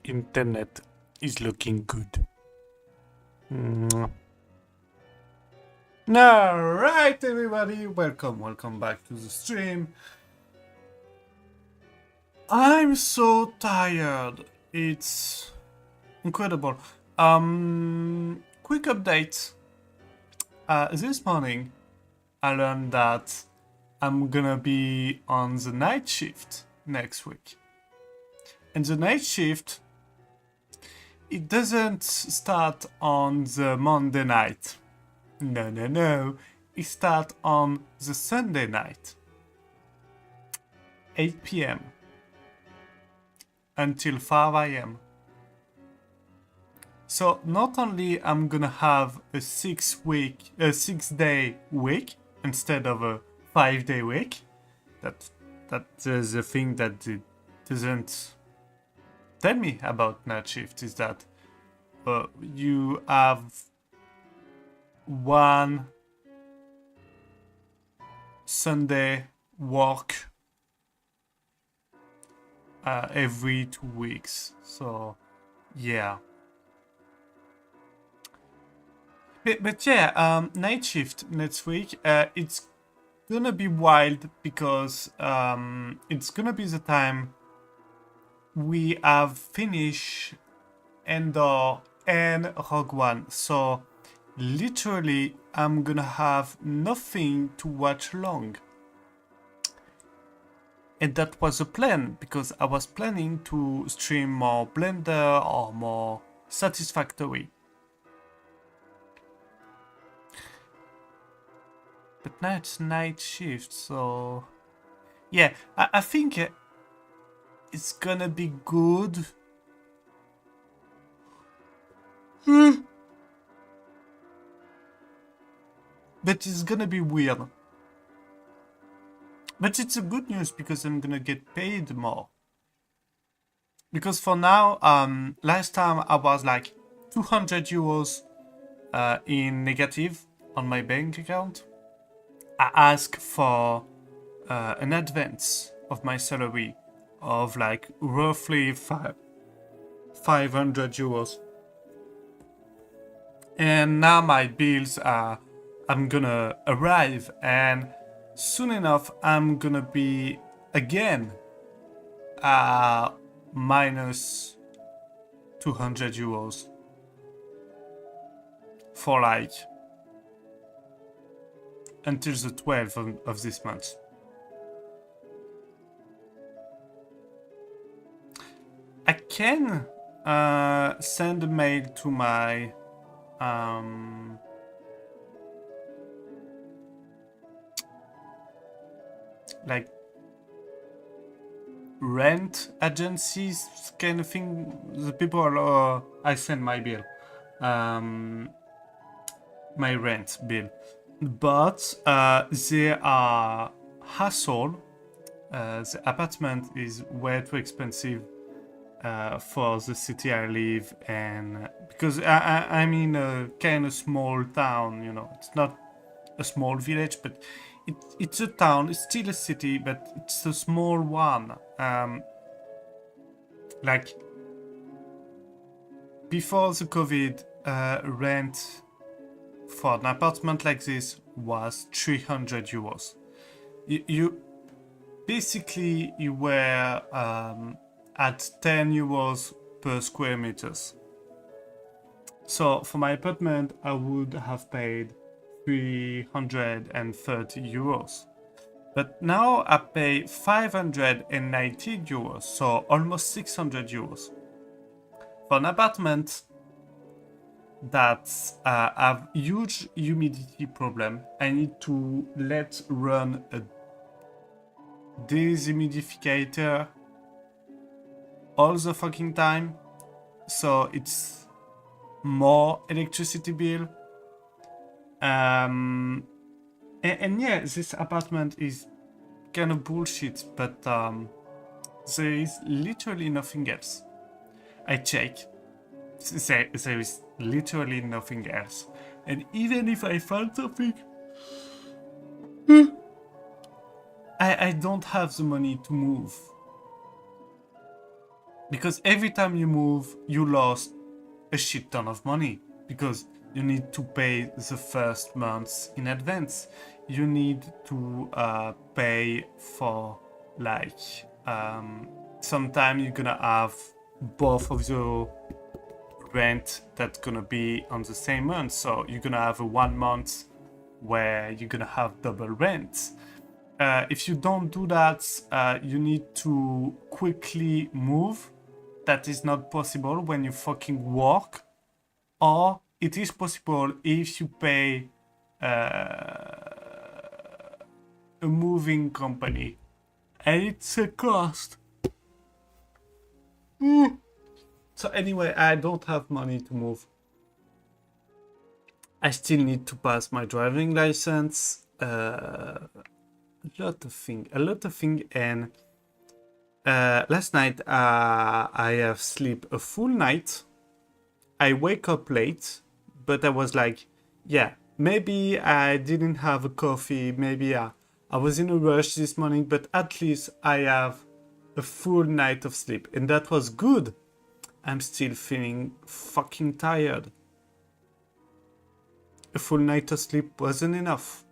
internet is looking good. Alright, everybody, welcome back to the stream. I'm so tired. It's incredible. Quick update. This morning, I learned that I'm gonna be on the night shift next week. And the night shift, it doesn't start on the Monday night. No. It starts on the Sunday night. 8 p.m. until 5 a.m. So not only I'm gonna have a 6-day week instead of a 5-day week. That is a thing that it doesn't tell me about night shift is that you have one Sunday work every 2 weeks. So yeah. But yeah, night shift next week. It's gonna be wild because it's gonna be the time we have finished Endor and Rogue One. So literally, I'm gonna have nothing to watch long. And that was the plan, because I was planning to stream more Blender or more Satisfactory. But now it's night shift, so... yeah, I think it's gonna be good. But it's gonna be weird. But it's a good news because I'm gonna get paid more. Because for now, last time I was like 200 euros in negative on my bank account. I asked for an advance of my salary of like roughly 500 euros. And now my bills are, I'm gonna arrive, and soon enough I'm gonna be again minus 200 euros for like until the 12th of this month. I can send a mail to my like rent agencies kind of thing. The people I send my bill, my rent bill, but they are hassle. The apartment is way too expensive for the city I live, and because I'm in a kind of small town, you know, it's not a small village, but it's a town. It's still a city, but it's a small one. Like before the COVID, rent for an apartment like this was 300 euros. You basically you were at 10 euros per square meters. So for my apartment, I would have paid 330 euros. But now I pay 590 euros, so almost 600 euros. For an apartment that have huge humidity problem, I need to run a dehumidificator all the fucking time, so it's more electricity bill. And yeah, this apartment is kind of bullshit, but there is literally nothing else. I check. There is literally nothing else. And even if I found something, I don't have the money to move. Because every time you move, you lost a shit ton of money because you need to pay the first months in advance. You need to pay for like sometime you're gonna have both of the rent that's gonna be on the same month. So you're gonna have a 1 month where you're gonna have double rent. If you don't do that, you need to quickly move. That is not possible when you fucking work, or it is possible if you pay a moving company, and it's a cost. So anyway, I don't have money to move. I still need to pass my driving license. A lot of thing, and last night I have sleep a full night. I wake up late, but I was like, yeah, maybe I didn't have a coffee, maybe I was in a rush this morning, but at least I have a full night of sleep, and that was good. I'm still feeling fucking tired. A full night of sleep wasn't enough.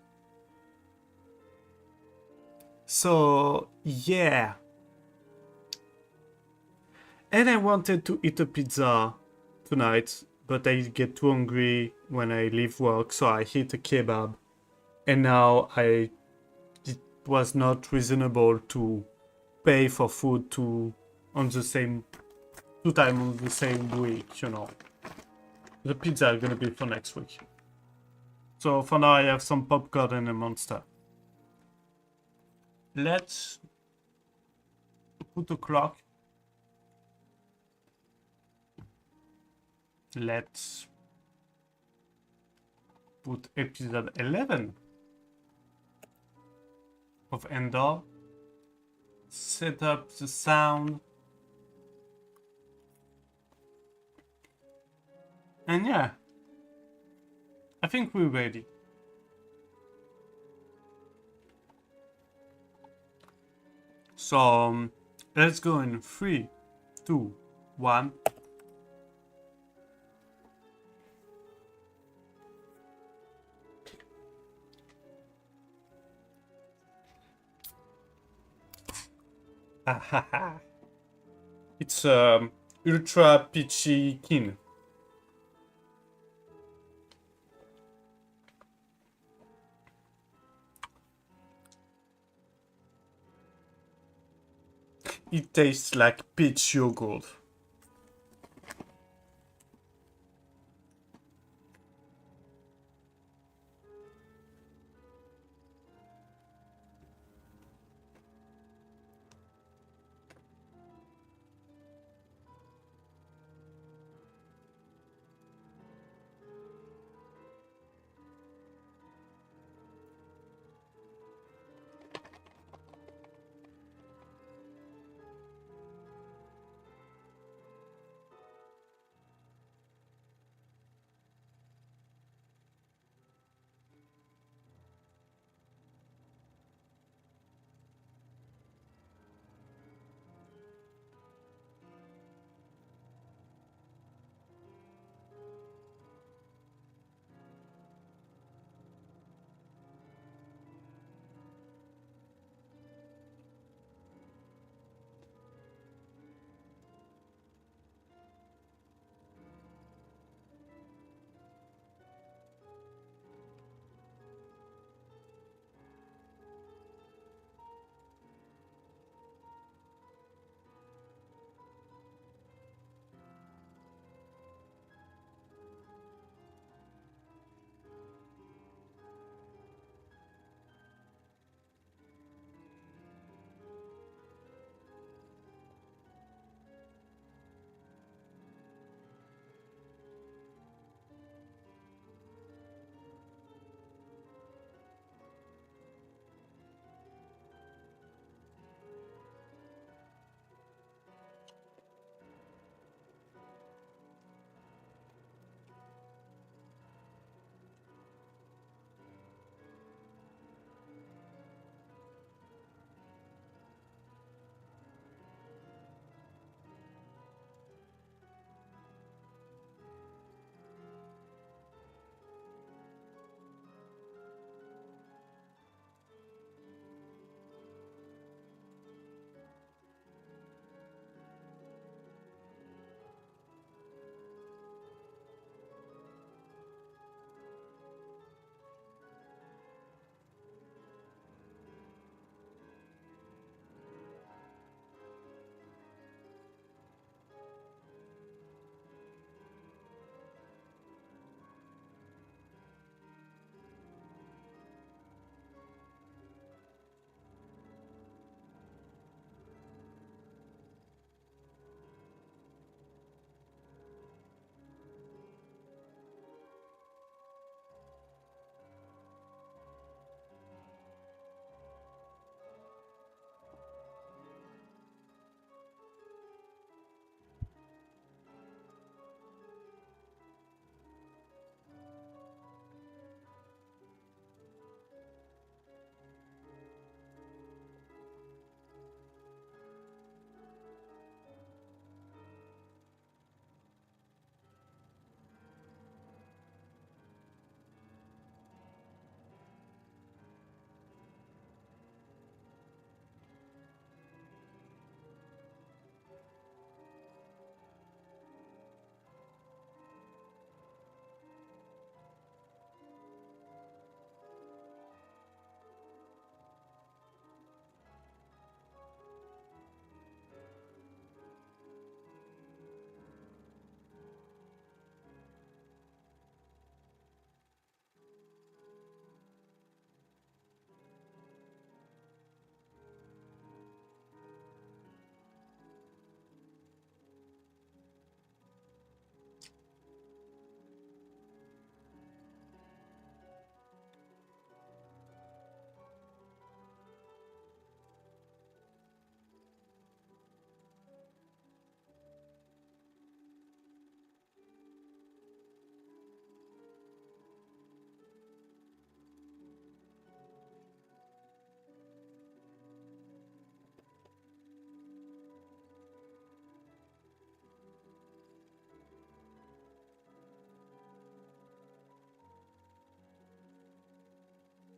So, yeah. And I wanted to eat a pizza tonight, but I get too hungry when I leave work, so I eat a kebab. And now it was not reasonable to pay for food on the same 2 times on the same week, you know. The pizza is gonna be for next week. So for now I have some popcorn and a monster. Let's put a clock. Let's put episode 11 of Endor. Set up the sound. And yeah, I think we're ready. So let's go in 3, 2, 1. It's ultra peachy keen. It tastes like peach yogurt.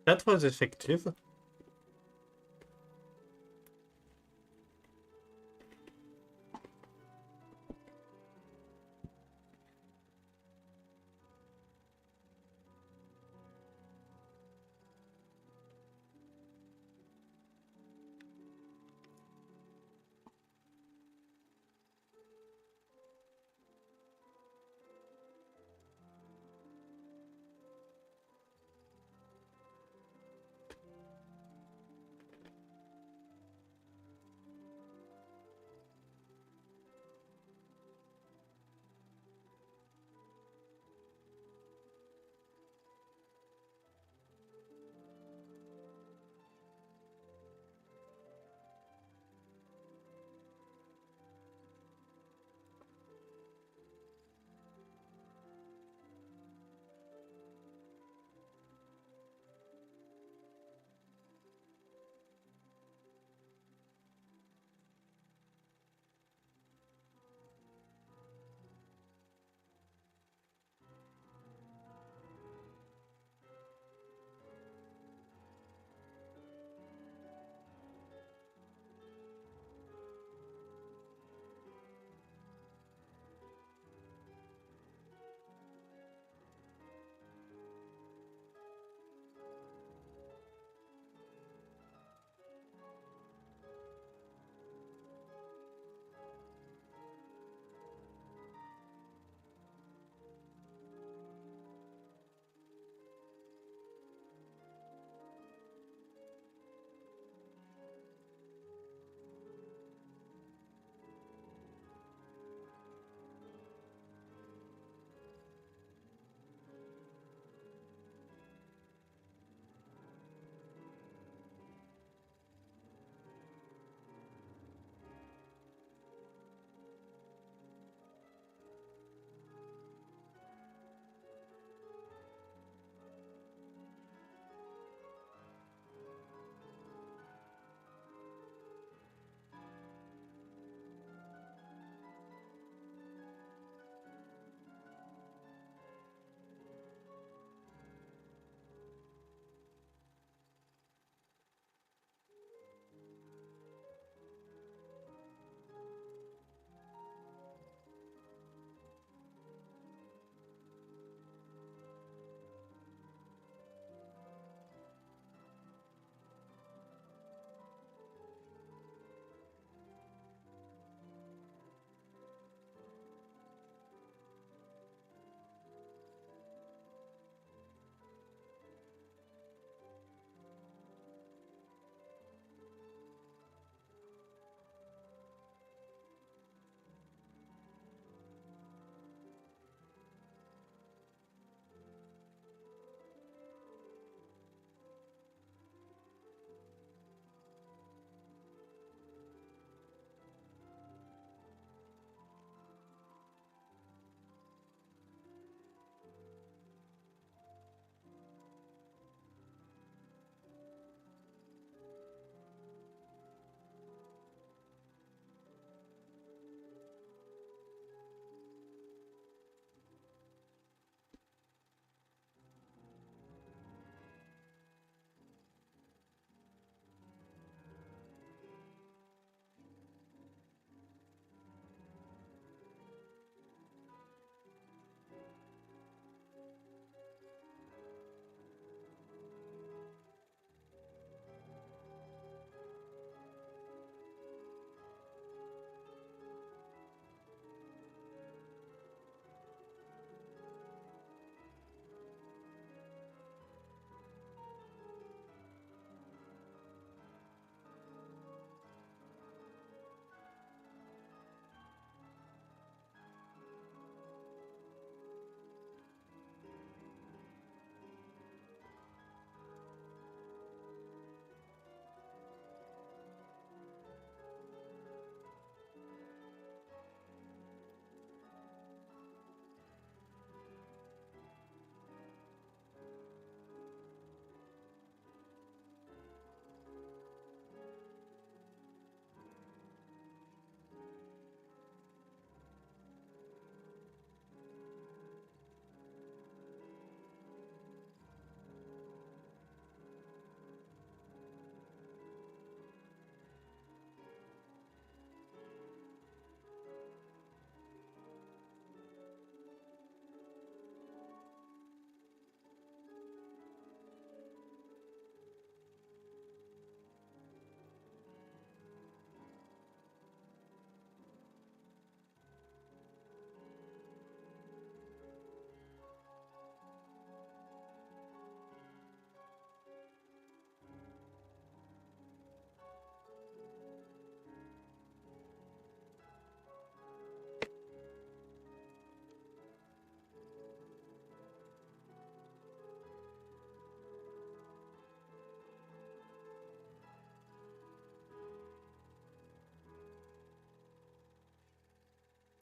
That was effective.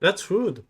That's rude.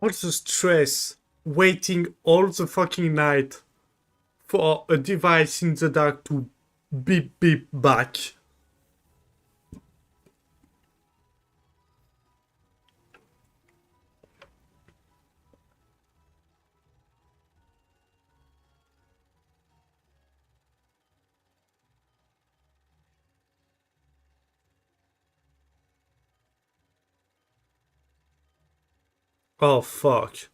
all the stress, waiting all the fucking night for a device in the dark to beep beep back. Oh fuck.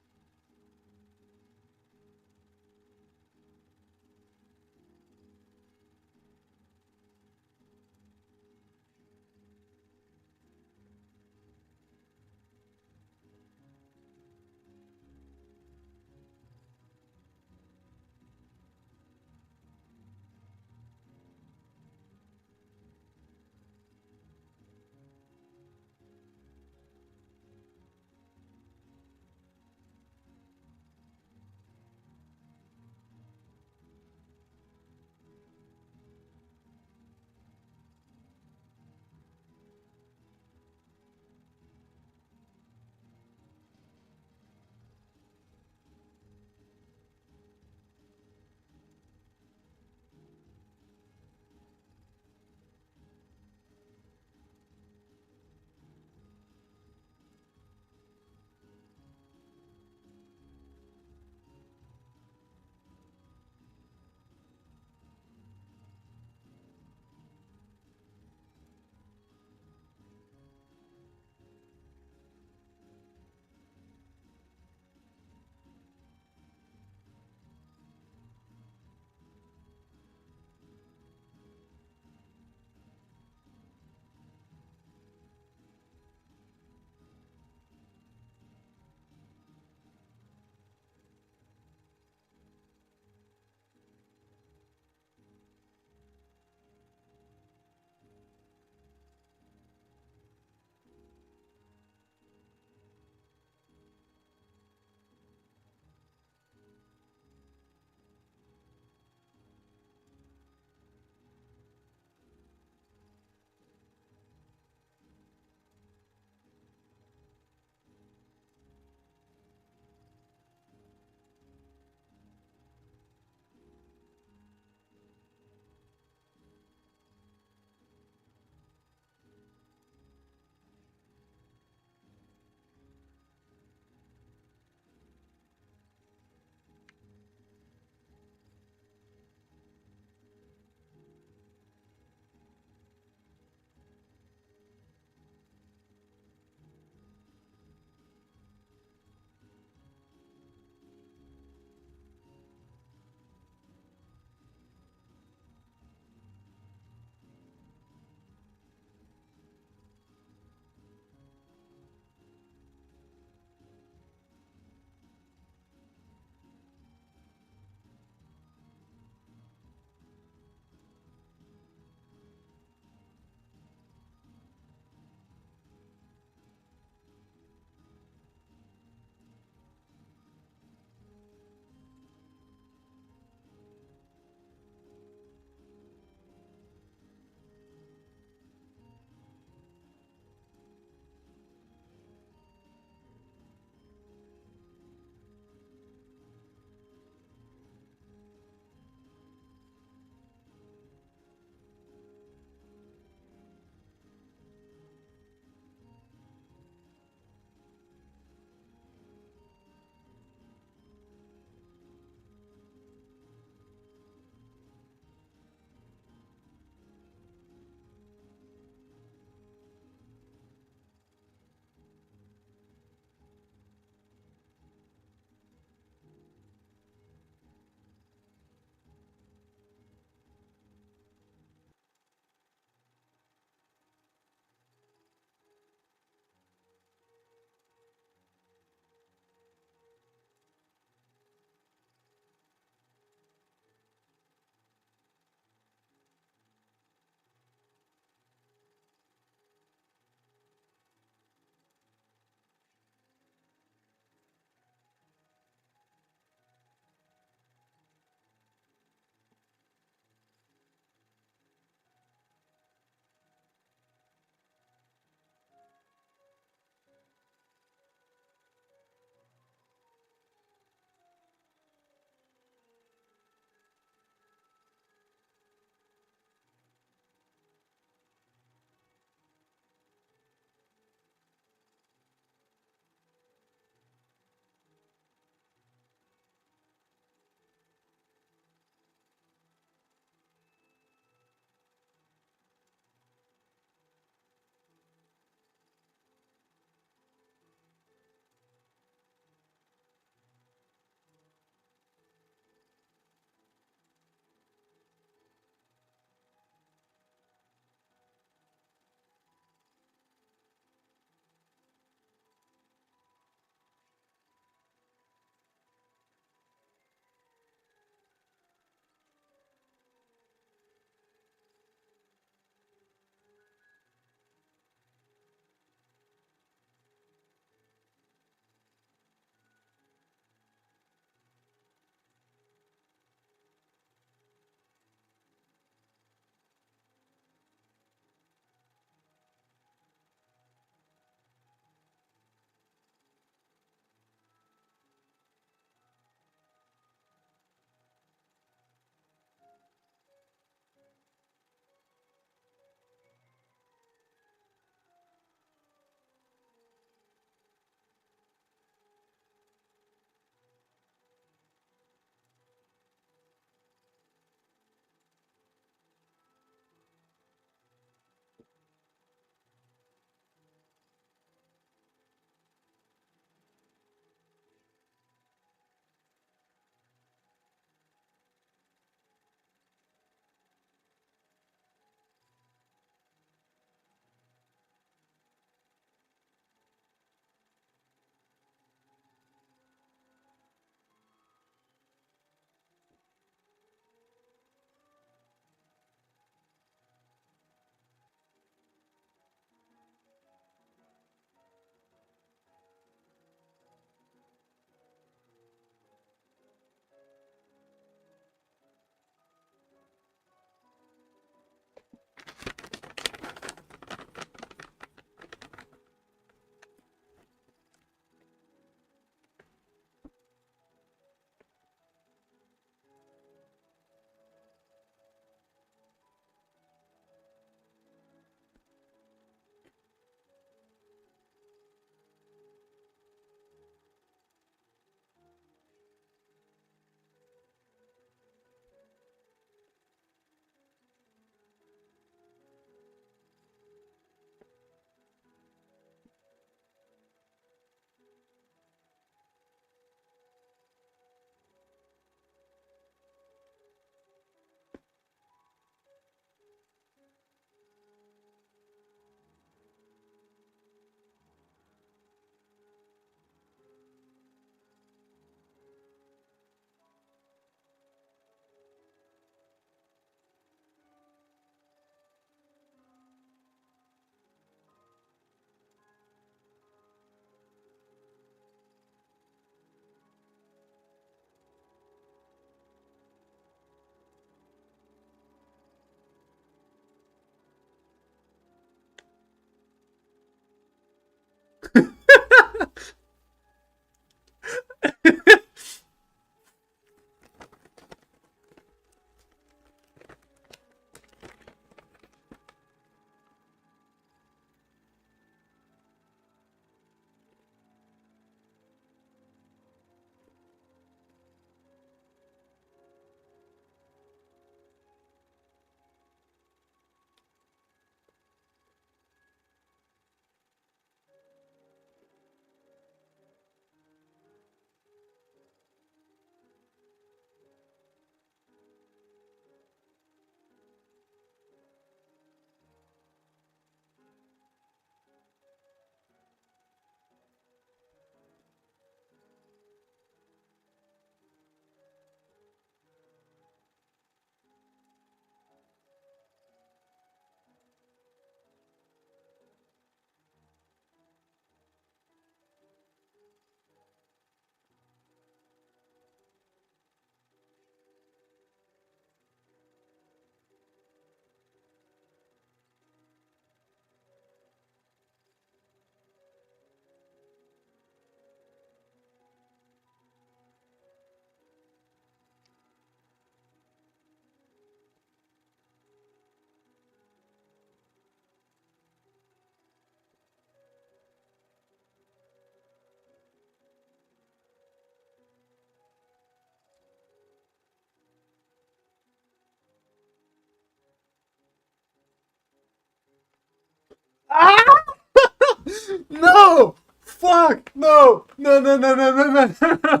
fuck! No! No, no, no, no, no, no, no,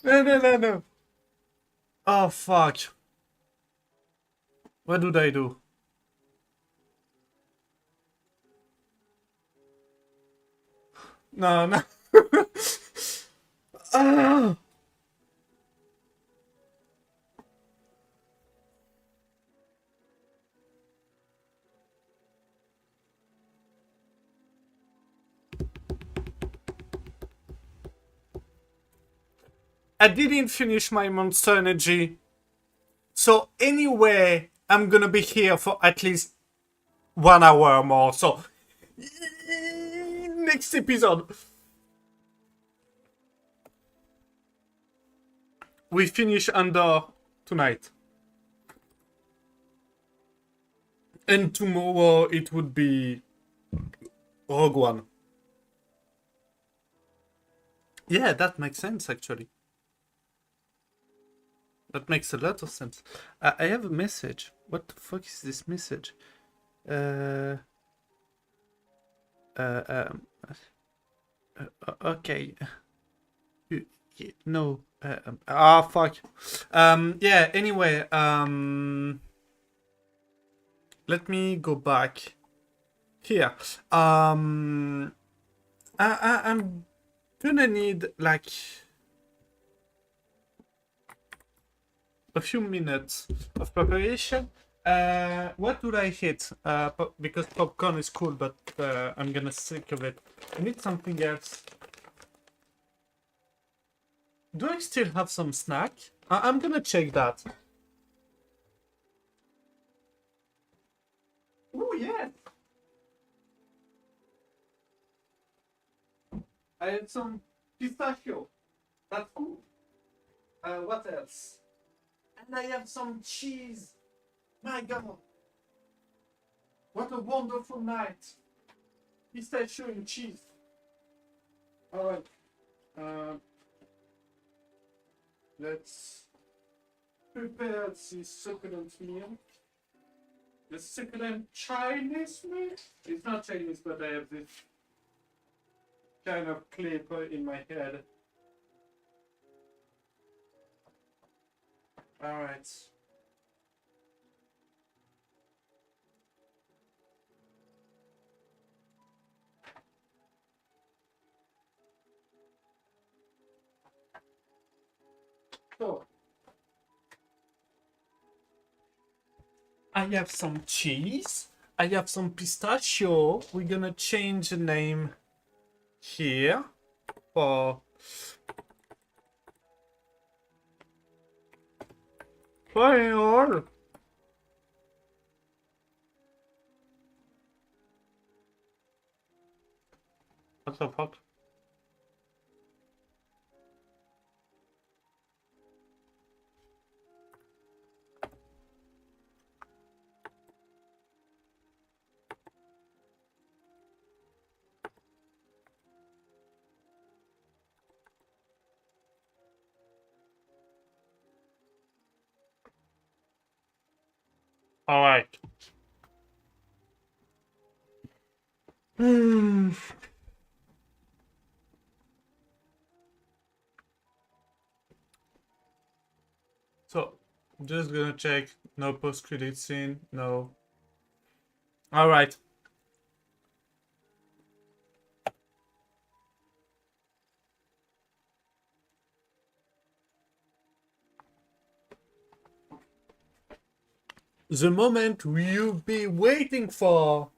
no, no, no, no. Oh, fuck. What did I do? No, no. Ah. I didn't finish my monster energy. So anyway, I'm gonna be here for at least 1 hour more. So next episode, we finish under tonight. And tomorrow it would be Rogue One. Yeah, that makes sense actually. That makes a lot of sense. I have a message. What the fuck is this message? Uh, okay. No. Fuck. Yeah, anyway, let me go back here. I'm gonna need like a few minutes of preparation. What do I hit? Because popcorn is cool, but I'm gonna sick of it. I need something else. Do I still have some snack? I'm gonna check that. Oh yes. I had some pistachio. That's cool. What else? And I have some cheese. My God. What a wonderful night. Pistachio and cheese. Alright. Let's prepare this succulent meal. The succulent Chinese meal? It's not Chinese, but I have this kind of clip in my head. Alright. So, I have some cheese. I have some pistachio. We're gonna change the name here for Fire. What the fuck? Alright. So, just gonna check. No post-credit scene. No. Alright. The moment you've been waiting for.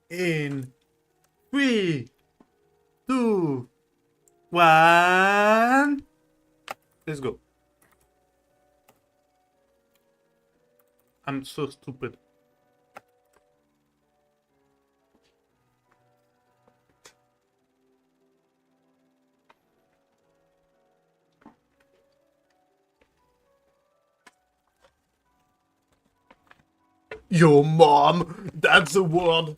In 3, 2, 1. Let's go. I'm so stupid. Your mom, that's the word.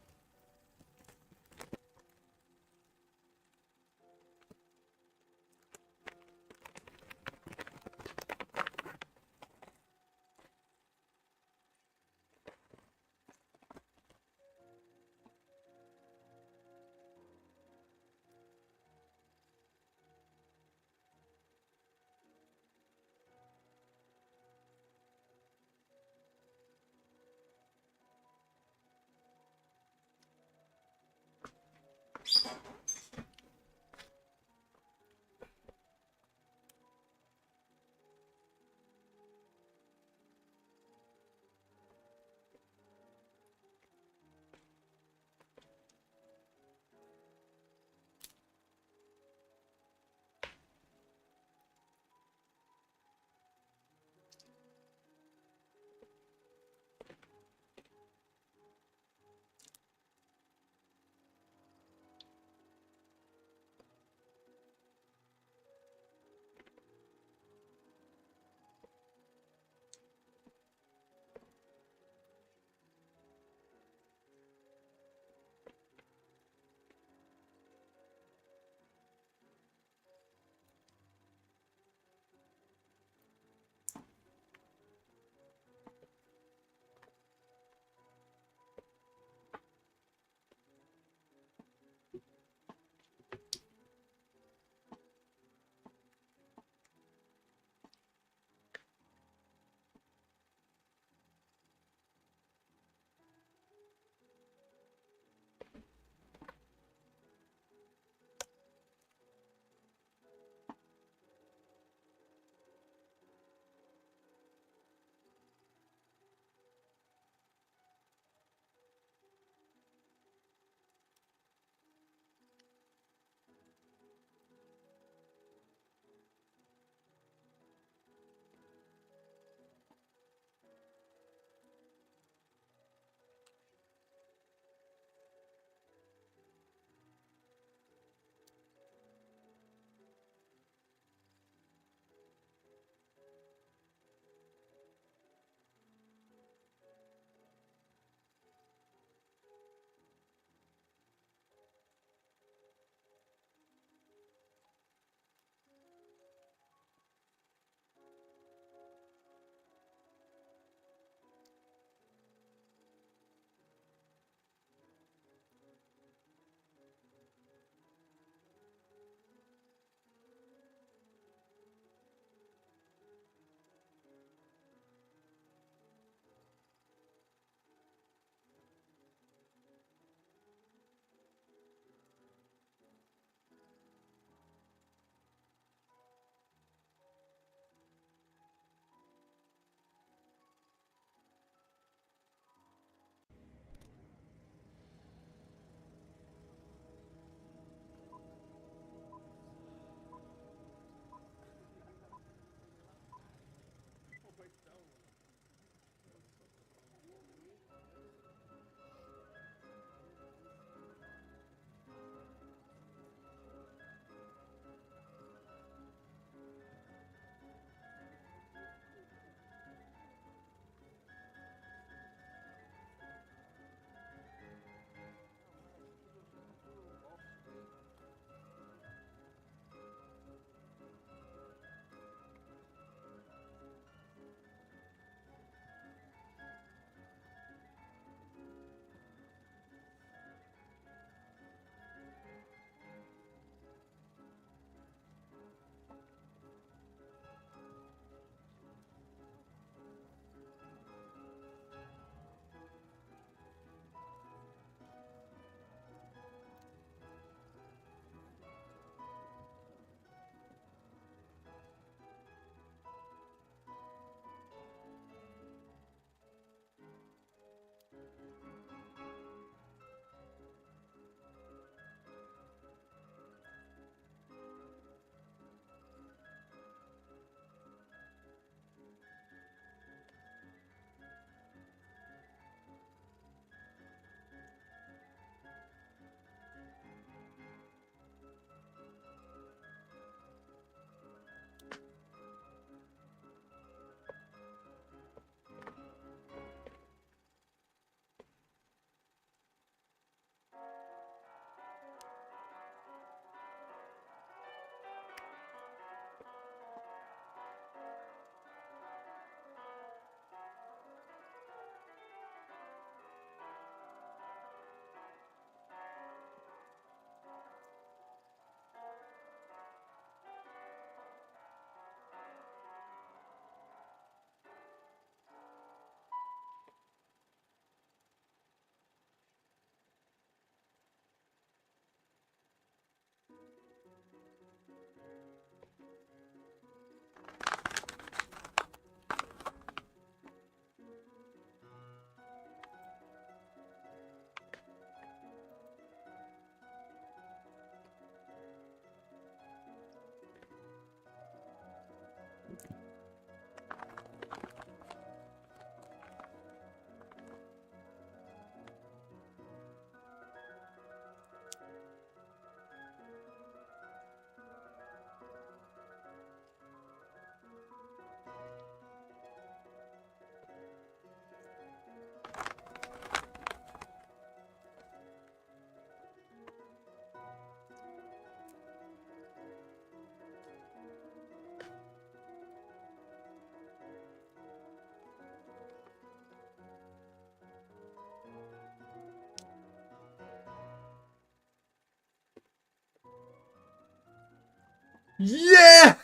Yeah!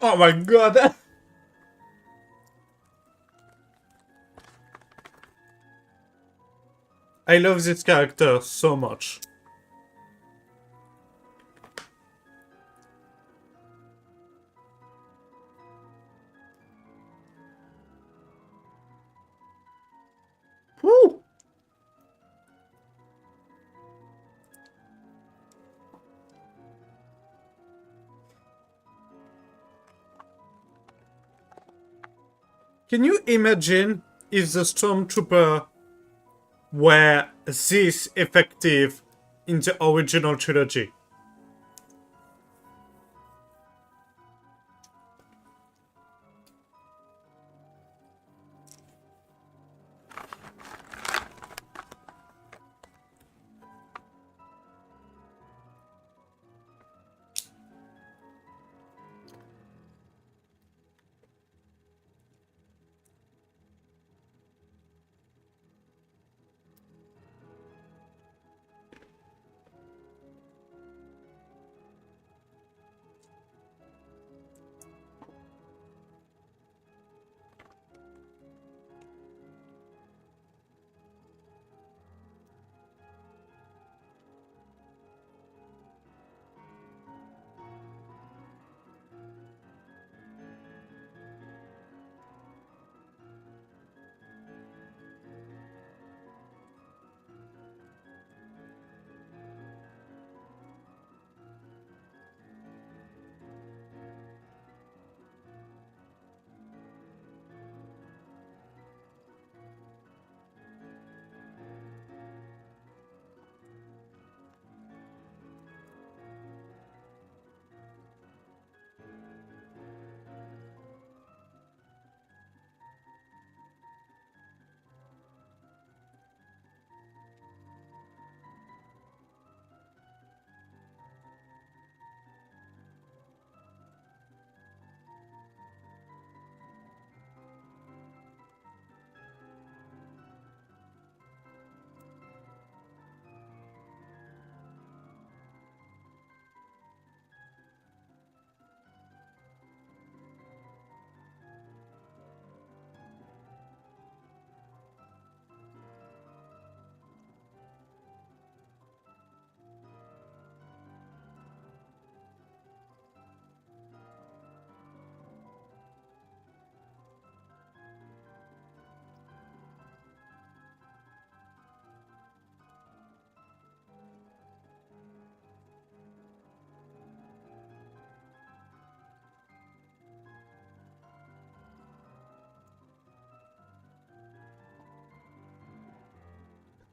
Oh my god! I love this character so much. Woo! Can you imagine if the Stormtrooper were this effective in the original trilogy?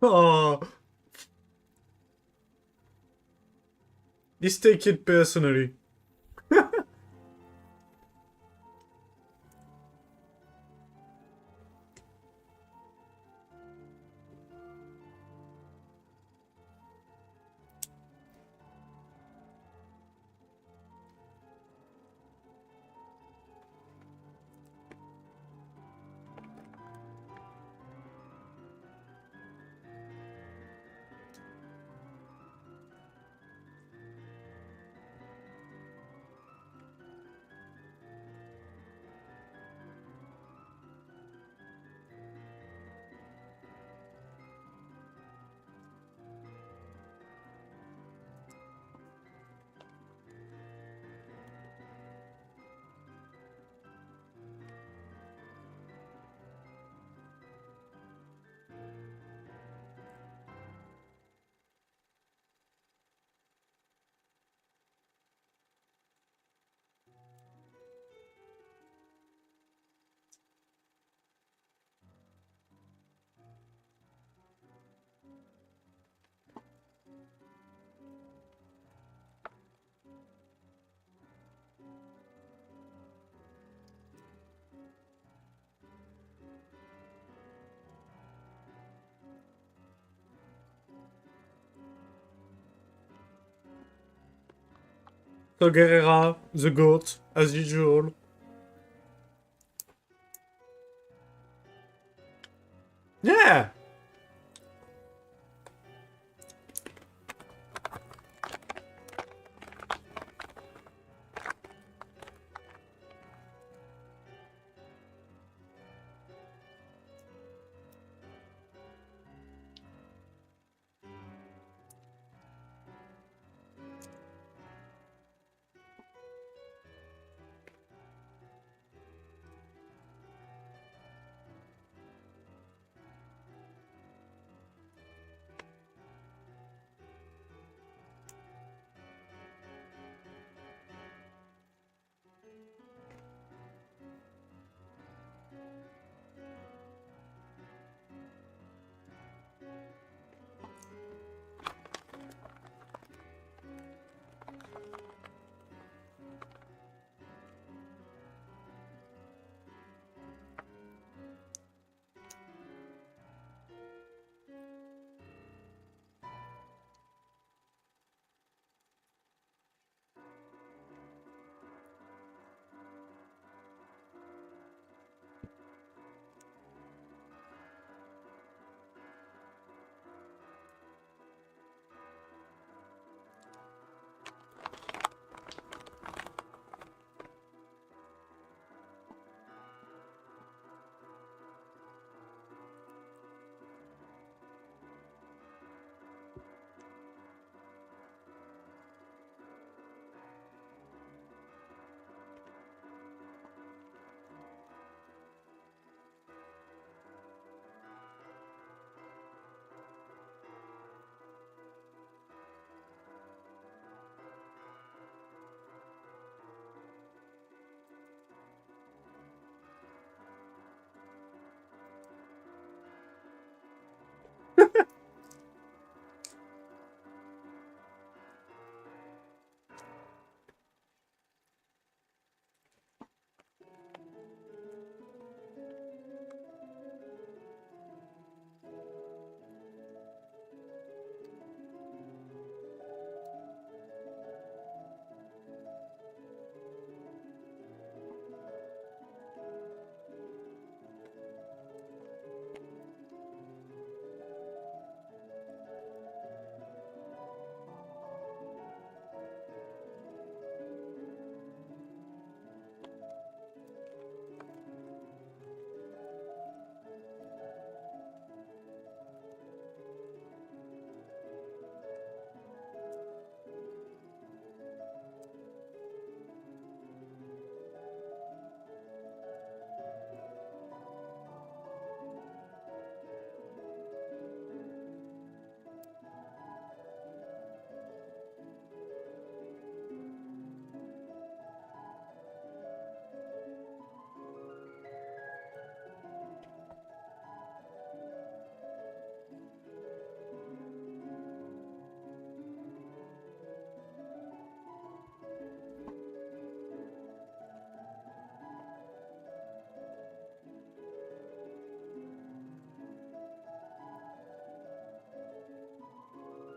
Oh, let's take it personally. So Guerrera, the goat, as usual. Yeah!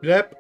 Yep.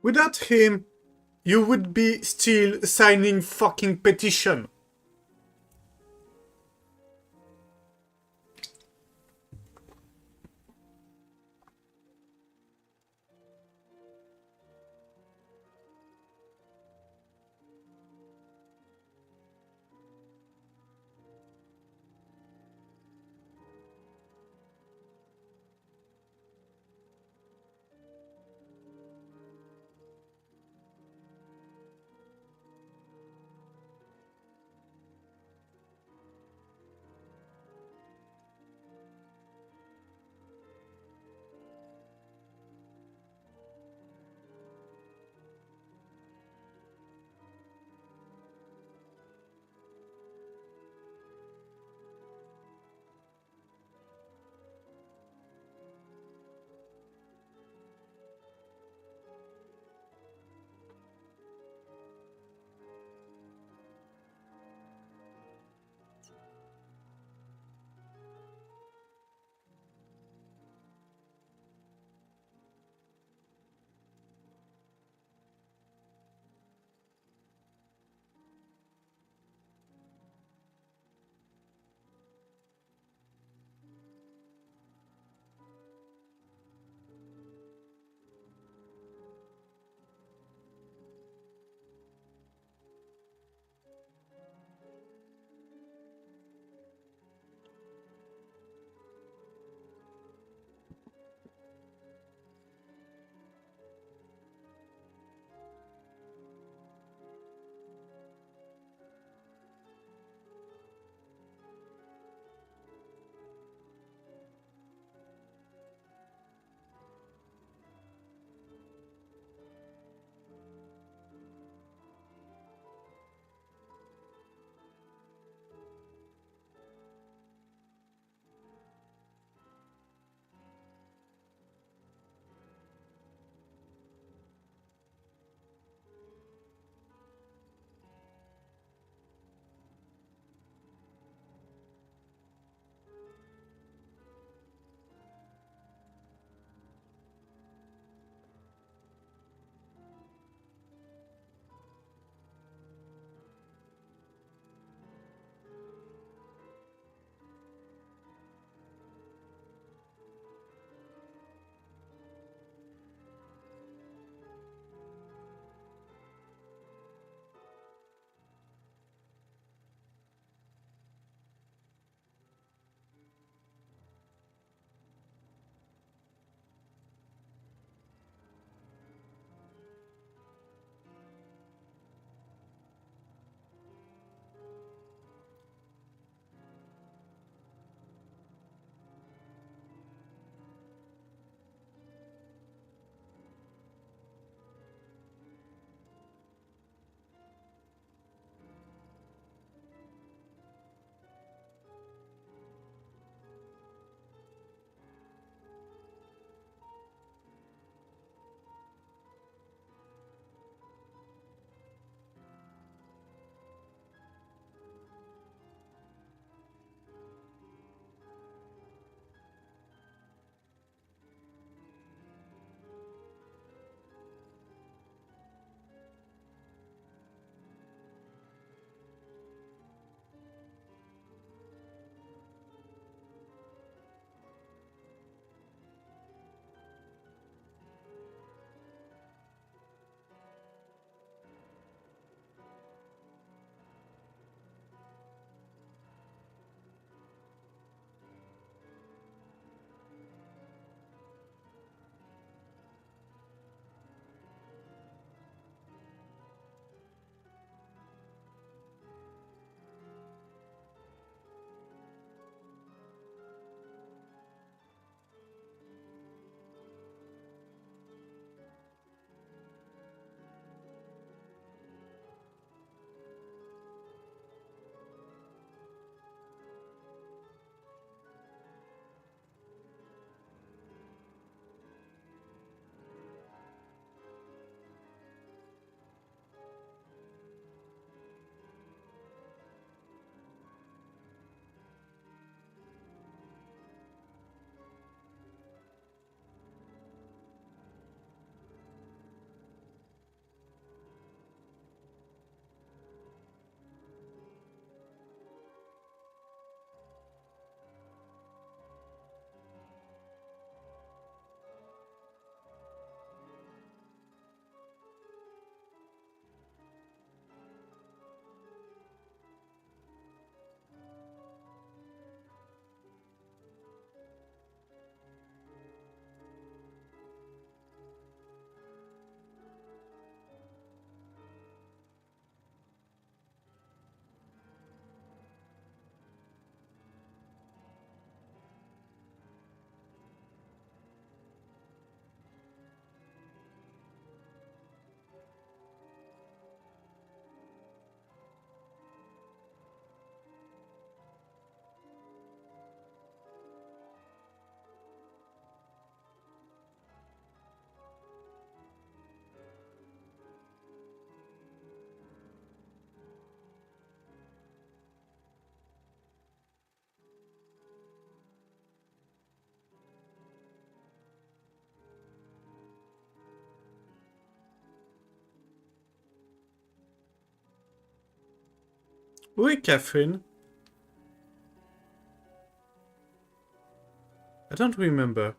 Without him, you would be still signing fucking petition. Oui, Catherine. I don't remember.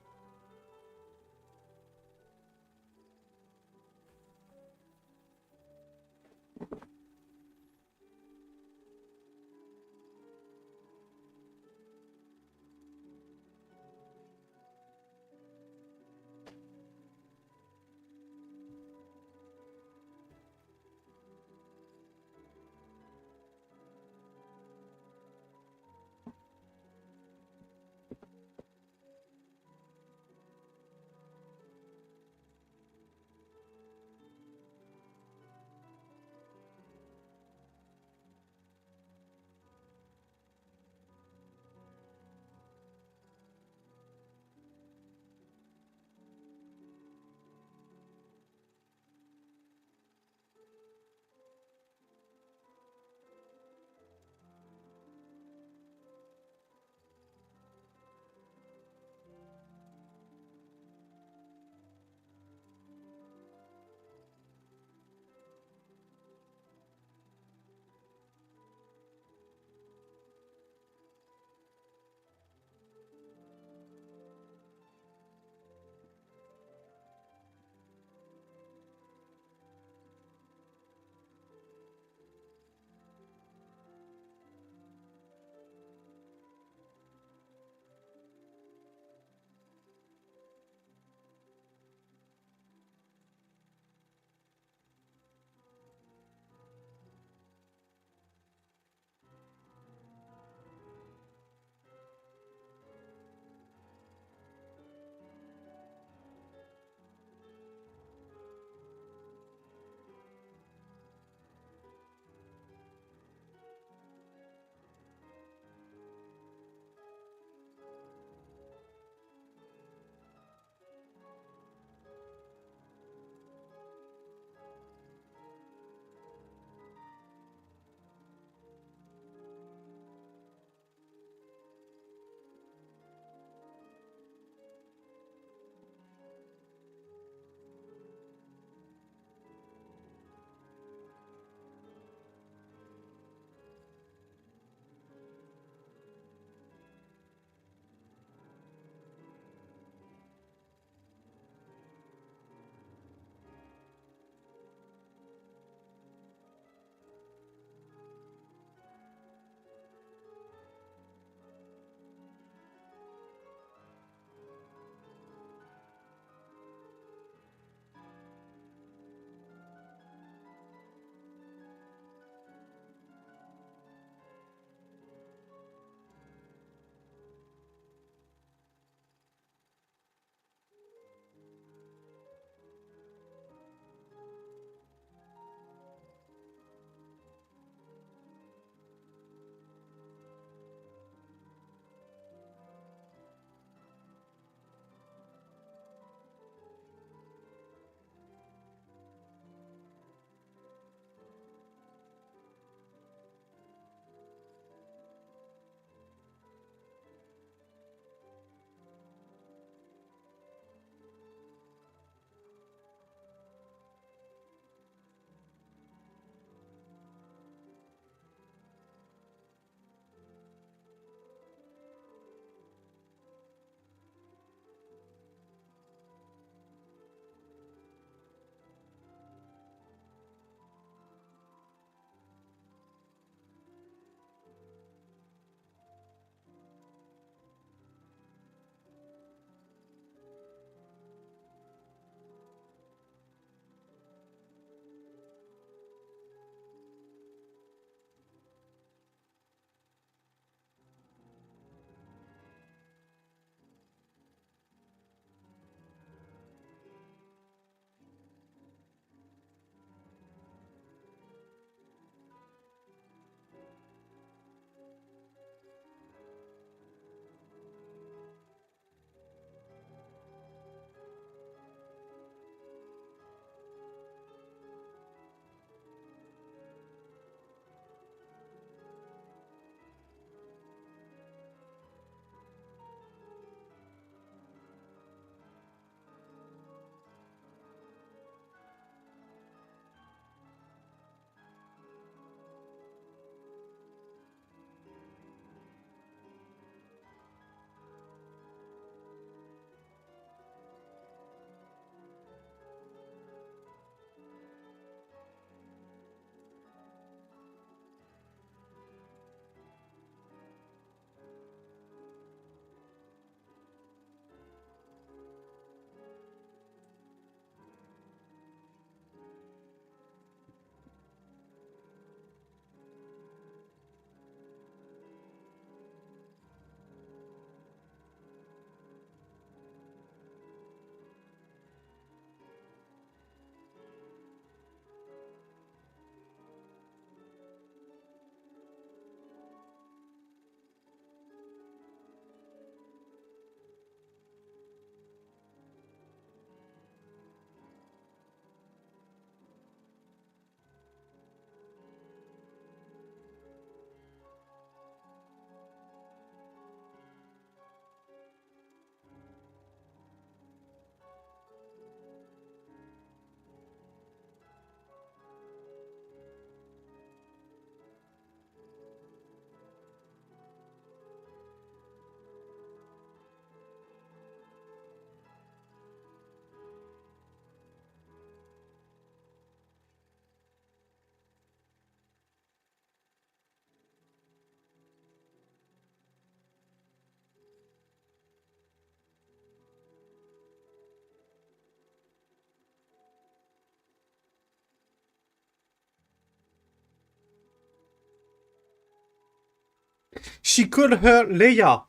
She called her Leia,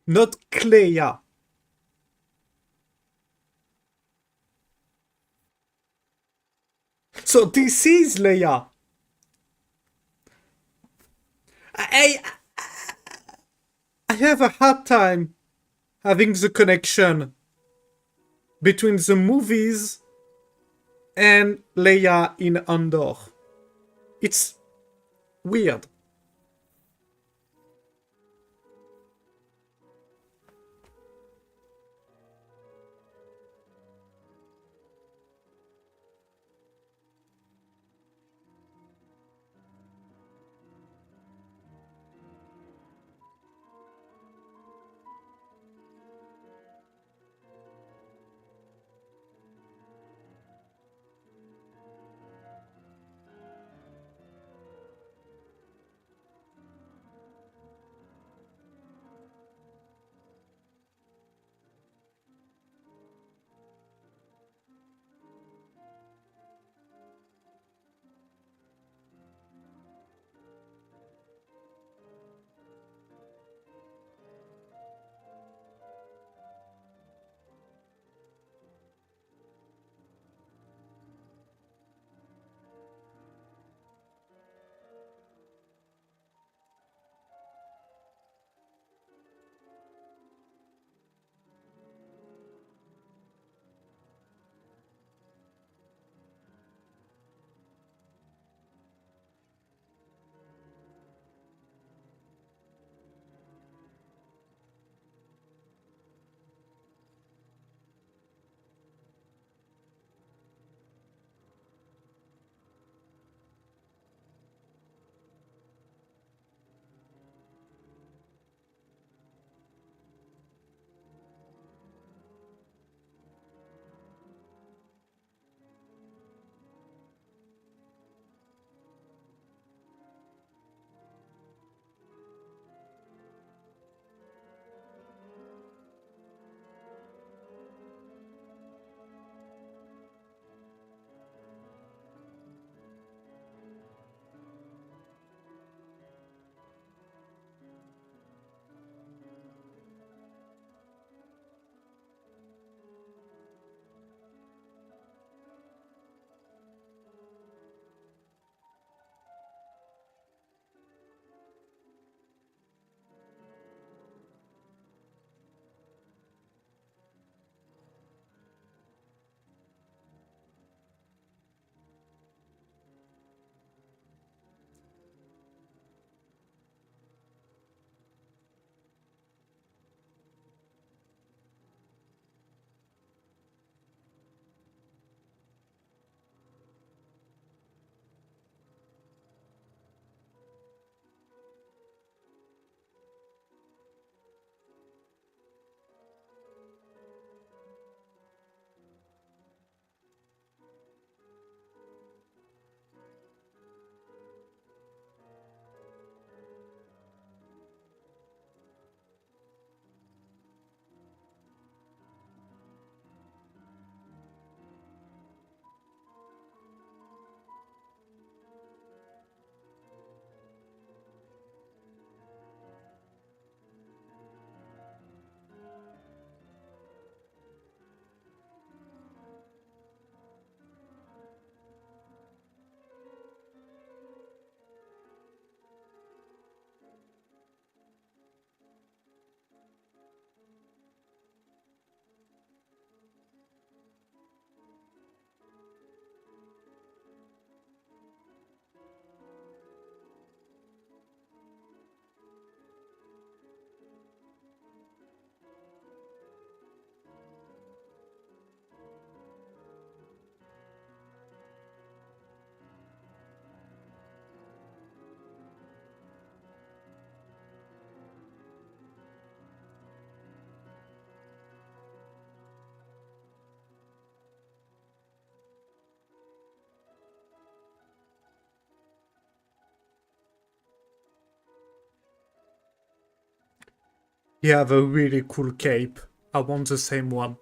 not Cleia. So this is Leia. I I have a hard time having the connection between the movies and Leia in Andor. It's weird. You have a really cool cape. I want the same one.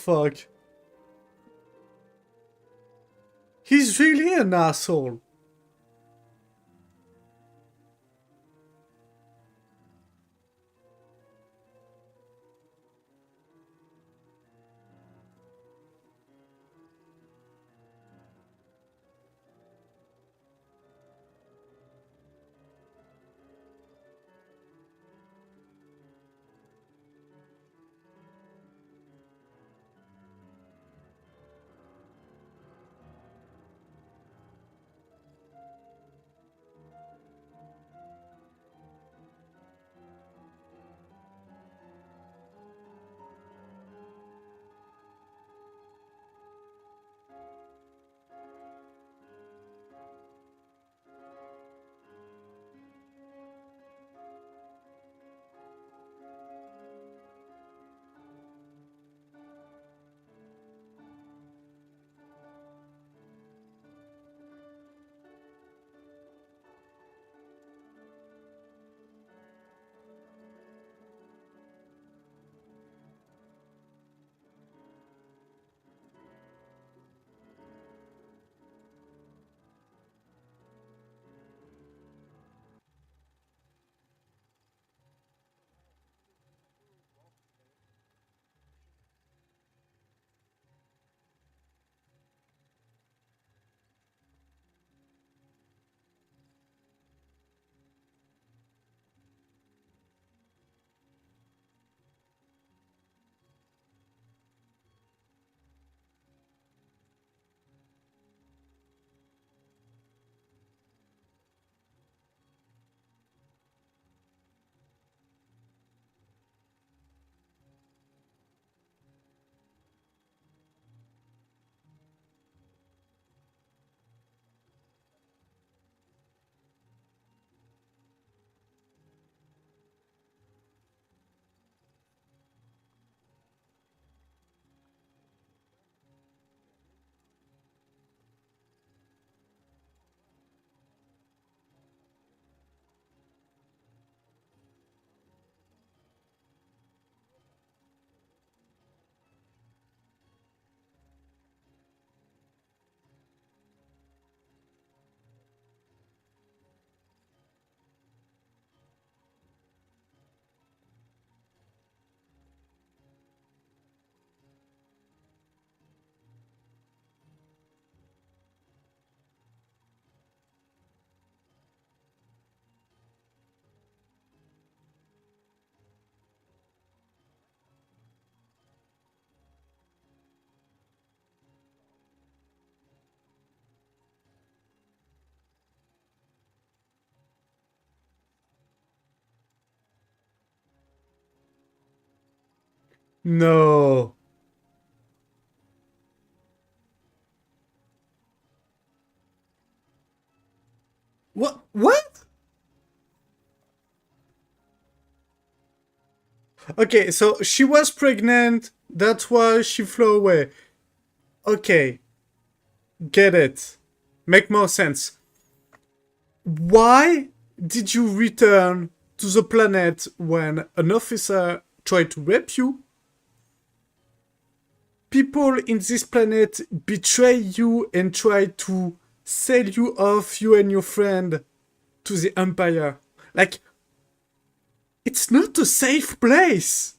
fuck? He's really an asshole. No. What? What? Okay, so she was pregnant. That's why she flew away. Okay, get it. Make more sense. Why did you return to the planet when an officer tried to rape you? People in this planet betray you and try to sell you off, you and your friend, to the Empire. Like, it's not a safe place.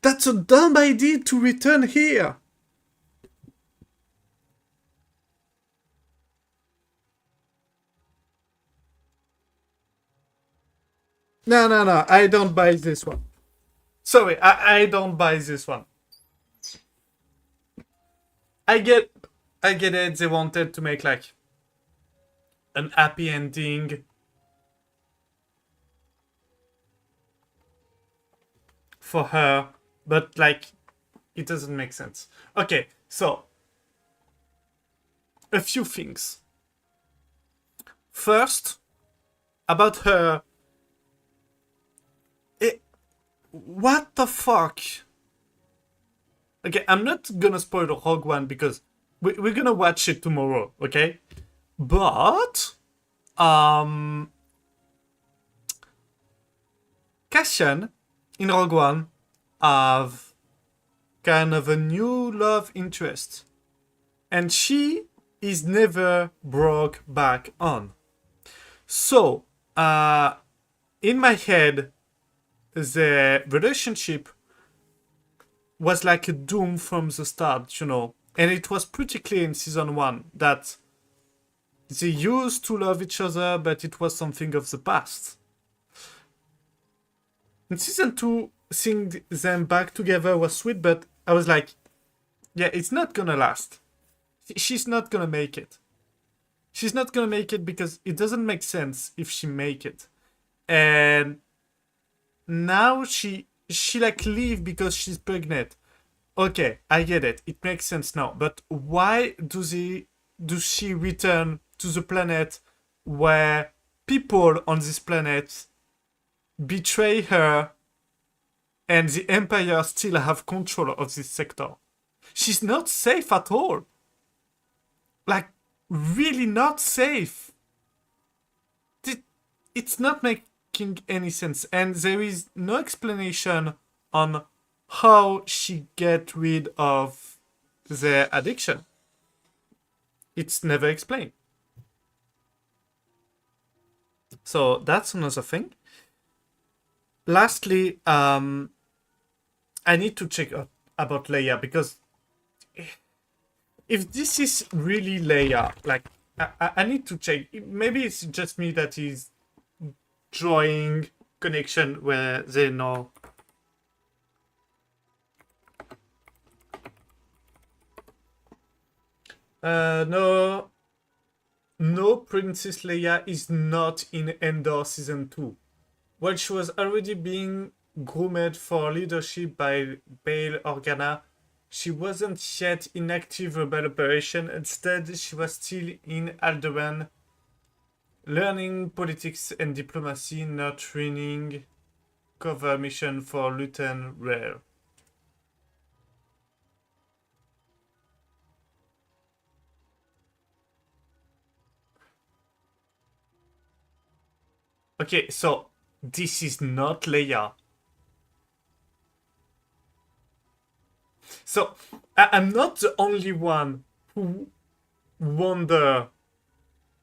That's a dumb idea to return here. No, no, no. I don't buy this one. Sorry, I don't buy this one. I get it. They wanted to make like an happy ending for her, but like it doesn't make sense. Okay, so a few things. First, about her. What the fuck? Okay, I'm not gonna spoil the Rogue One because we're gonna watch it tomorrow, okay? But Cassian in Rogue One have kind of a new love interest, and she is never brought back on. So, in my head, the relationship was like a doom from the start, you know. And it was pretty clear in season one that they used to love each other, but it was something of the past. In season two, seeing them back together was sweet, but I was like, yeah, it's not gonna last. She's not gonna make it. She's not gonna make it because it doesn't make sense if she make it. And now she like leave because she's pregnant. Okay, I get it. It makes sense now. But why do she return to the planet where people on this planet betray her and the Empire still have control of this sector? She's not safe at all. Like, really not safe. It's not making any sense. And there is no explanation on how she get rid of the addiction. It's never explained. So that's another thing. Lastly, I need to check about Leia, because if this is really Leia, like I need to check. Maybe it's just me that is drawing connection where they know. No, Princess Leia is not in Endor season 2. While she was already being groomed for leadership by Bail Organa, she wasn't yet in active rebel operation. Instead, she was still in Alderaan, learning politics and diplomacy, not running cover mission for Lieutenant Rare. Okay, so this is not Leia. So I'm not the only one who wonder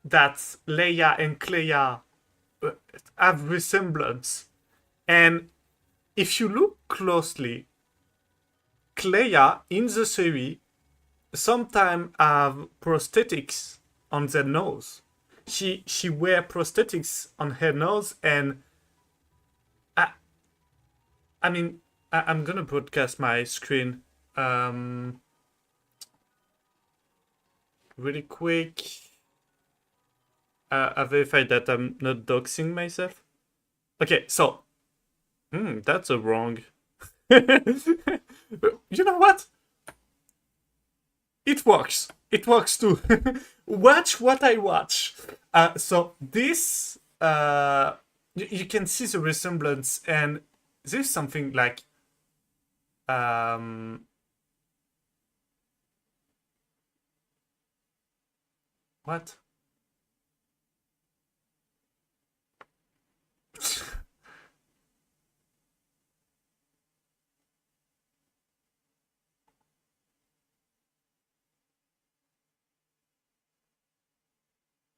that Leia and Clea have resemblance. And if you look closely, Clea in the series sometimes have prosthetics on their nose. She wear prosthetics on her nose, and I mean I'm gonna broadcast my screen really quick. I verified that I'm not doxing myself. Okay, so that's a wrong. You know what? It works. It works too. Watch what I watch. So this, you can see the resemblance, and there's something like, what?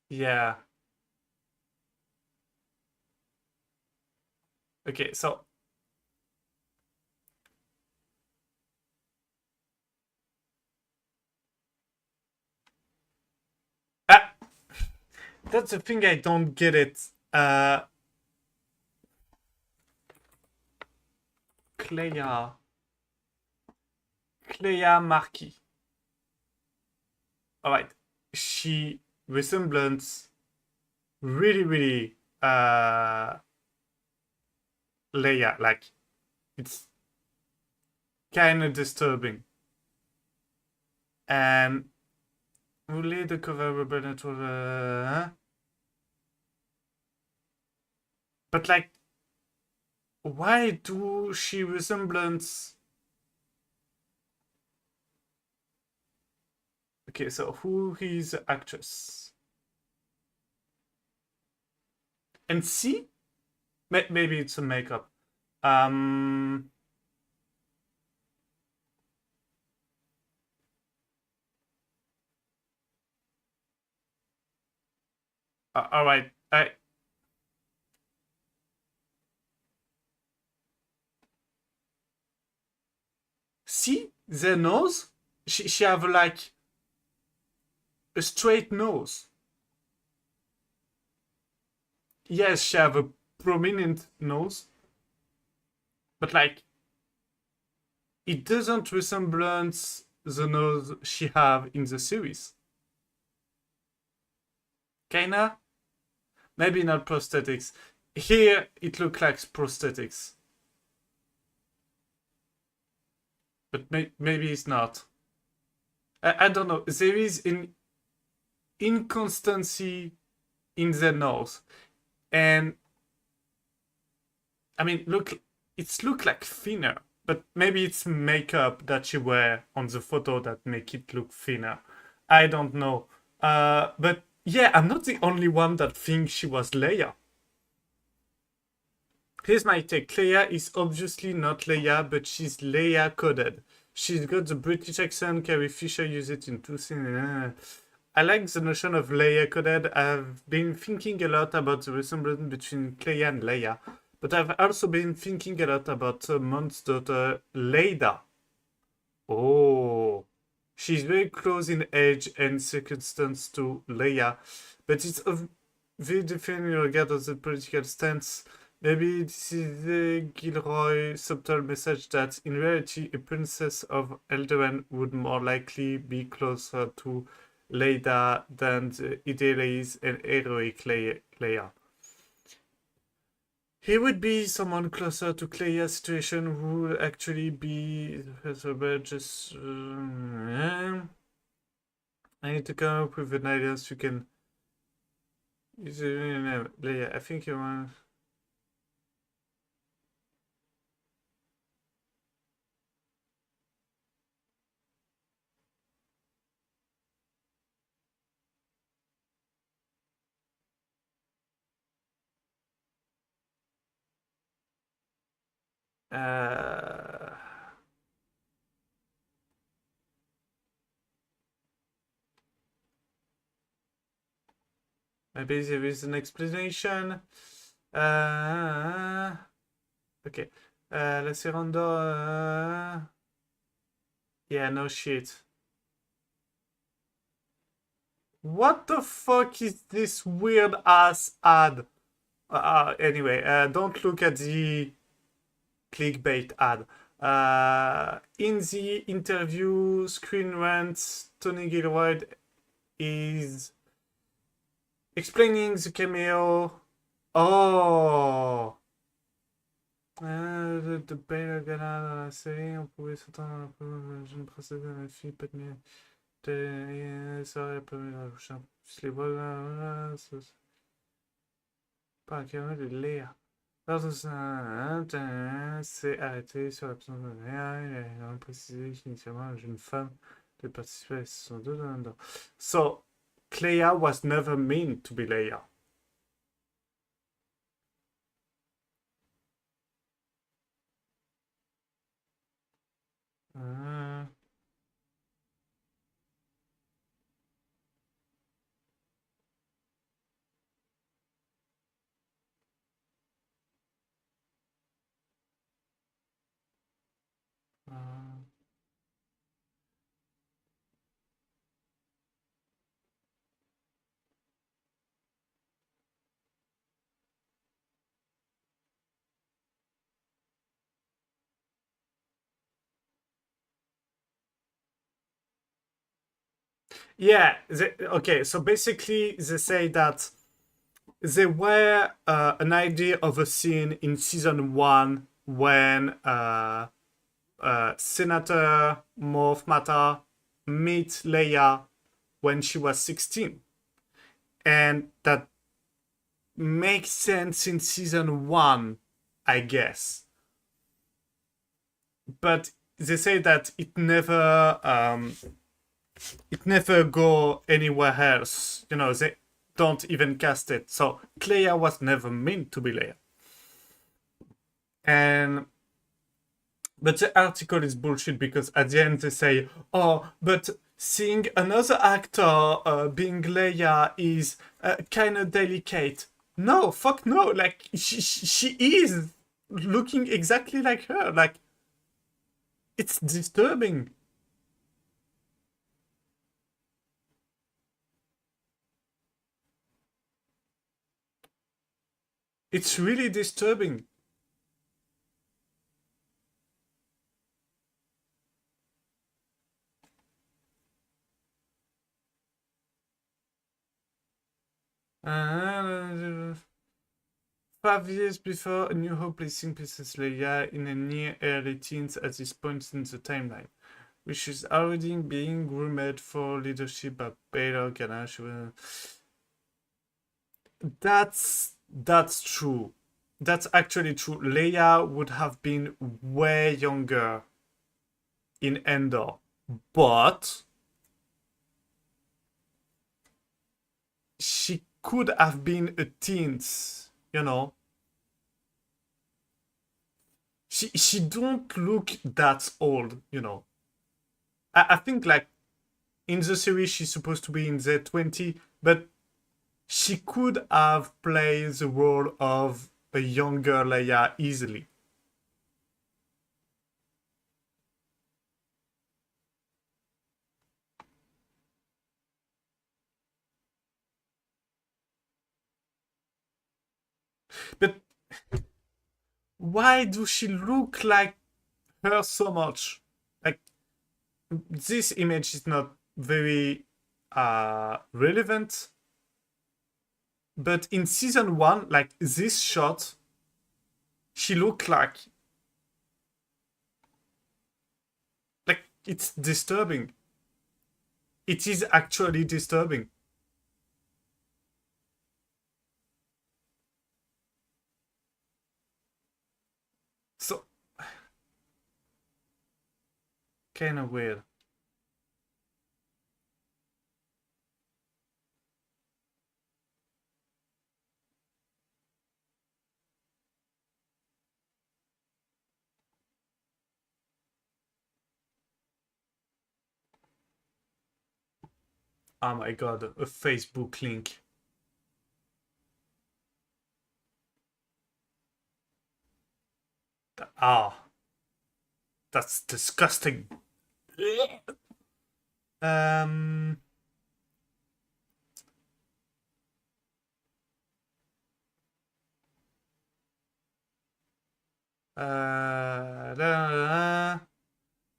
Yeah. Okay, so that's the thing, I don't get it. Clea Marquis. All right, she resemblance really Leia. Like, it's kind of disturbing. And really the cover rebel network, but like, why do she resemblance? Okay, so who is the actress? And see, maybe it's a makeup. Um. All right. See the nose. She have like a straight nose. Yes, she have a prominent nose, but like it doesn't resemblance the nose she have in the series. Kinda, maybe not prosthetics. Here it looks like prosthetics, but maybe it's not. I don't know. There is an inconstancy in the nose, and I mean, look like thinner, but maybe it's makeup that she wear on the photo that make it look thinner. I don't know. But yeah, I'm not the only one that thinks she was Leia. Here's my take. Leia is obviously not Leia, but she's Leia coded. She's got the British accent. Carrie Fisher used it in two scenes. I like the notion of Leia coded. I've been thinking a lot about the resemblance between Leia and Leia, but I've also been thinking a lot about Mont's daughter, Leida. Oh, she's very close in age and circumstance to Leia, but it's very different in regard of the political stance. Maybe this is the Gilroy subtle message that in reality a princess of Eldaran would more likely be closer to Leida than the idealized and heroic Leia. He would be someone closer to Cleia's situation who would actually be just. I need to come up with an idea so you can. Leia, I think you want. Uh, Maybe there is an explanation. Okay. La Serando. Yeah, no shit. What the fuck is this weird ass ad? Anyway, don't look at the clickbait ad. In the interview, Screen Rant, Tony Gilroy is explaining the cameo. Oh! De belle gala dans la série, on pouvait s'attendre à la jeune princesse de la fille, pas de mieux. Ça aurait pas mis la prochaine. Je les vois là, pas un cameo de Léa. C'est arrêté sur l'absence de Léa. Il a précisé qu'initialement, la jeune femme de participer à son deux dans. So, Clea was never meant to be Leia. Yeah, okay, so basically they say that there were an idea of a scene in season 1 when Senator Moff Mata meet Leia when she was 16. And that makes sense in season 1, I guess. But they say that it never go anywhere else. You know, they don't even cast it. So Leia was never meant to be Leia. And but the article is bullshit because at the end they say, oh, but seeing another actor being Leia is kind of delicate. No, fuck no. Like, she is looking exactly like her. Like, it's disturbing. It's really disturbing. Uh, 5 years before A New Hope, placing Princess Leia in a near early teens at this point in the timeline, which is already being rumored for leadership by Bail Organa. That's true. That's actually true. Leia would have been way younger in Endor, but she could have been a teens, you know. She don't look that old, you know. I think like in the series she's supposed to be in the 20, but she could have played the role of a younger Leia easily. But why do she look like her so much? Like, this image is not very relevant, but in season 1, like this shot, she looked like it's disturbing. It is actually disturbing. So kind of weird. Oh my god, a Facebook link. Ah, that's disgusting. Um,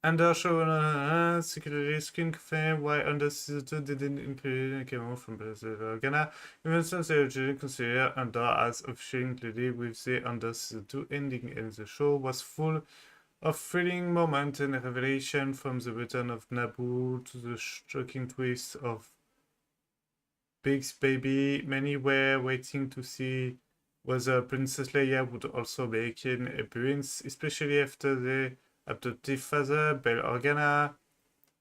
Under show security skin confirmed why under season 2 didn't include came from Ghana. Even since they originally considered Under as officially included with the Under season 2 ending, and the show was full of thrilling moments and revelation, from the return of Naboo to the shocking twist of Big's baby. Many were waiting to see whether Princess Leia would also make an appearance, especially after the adoptive father, Bail Organa,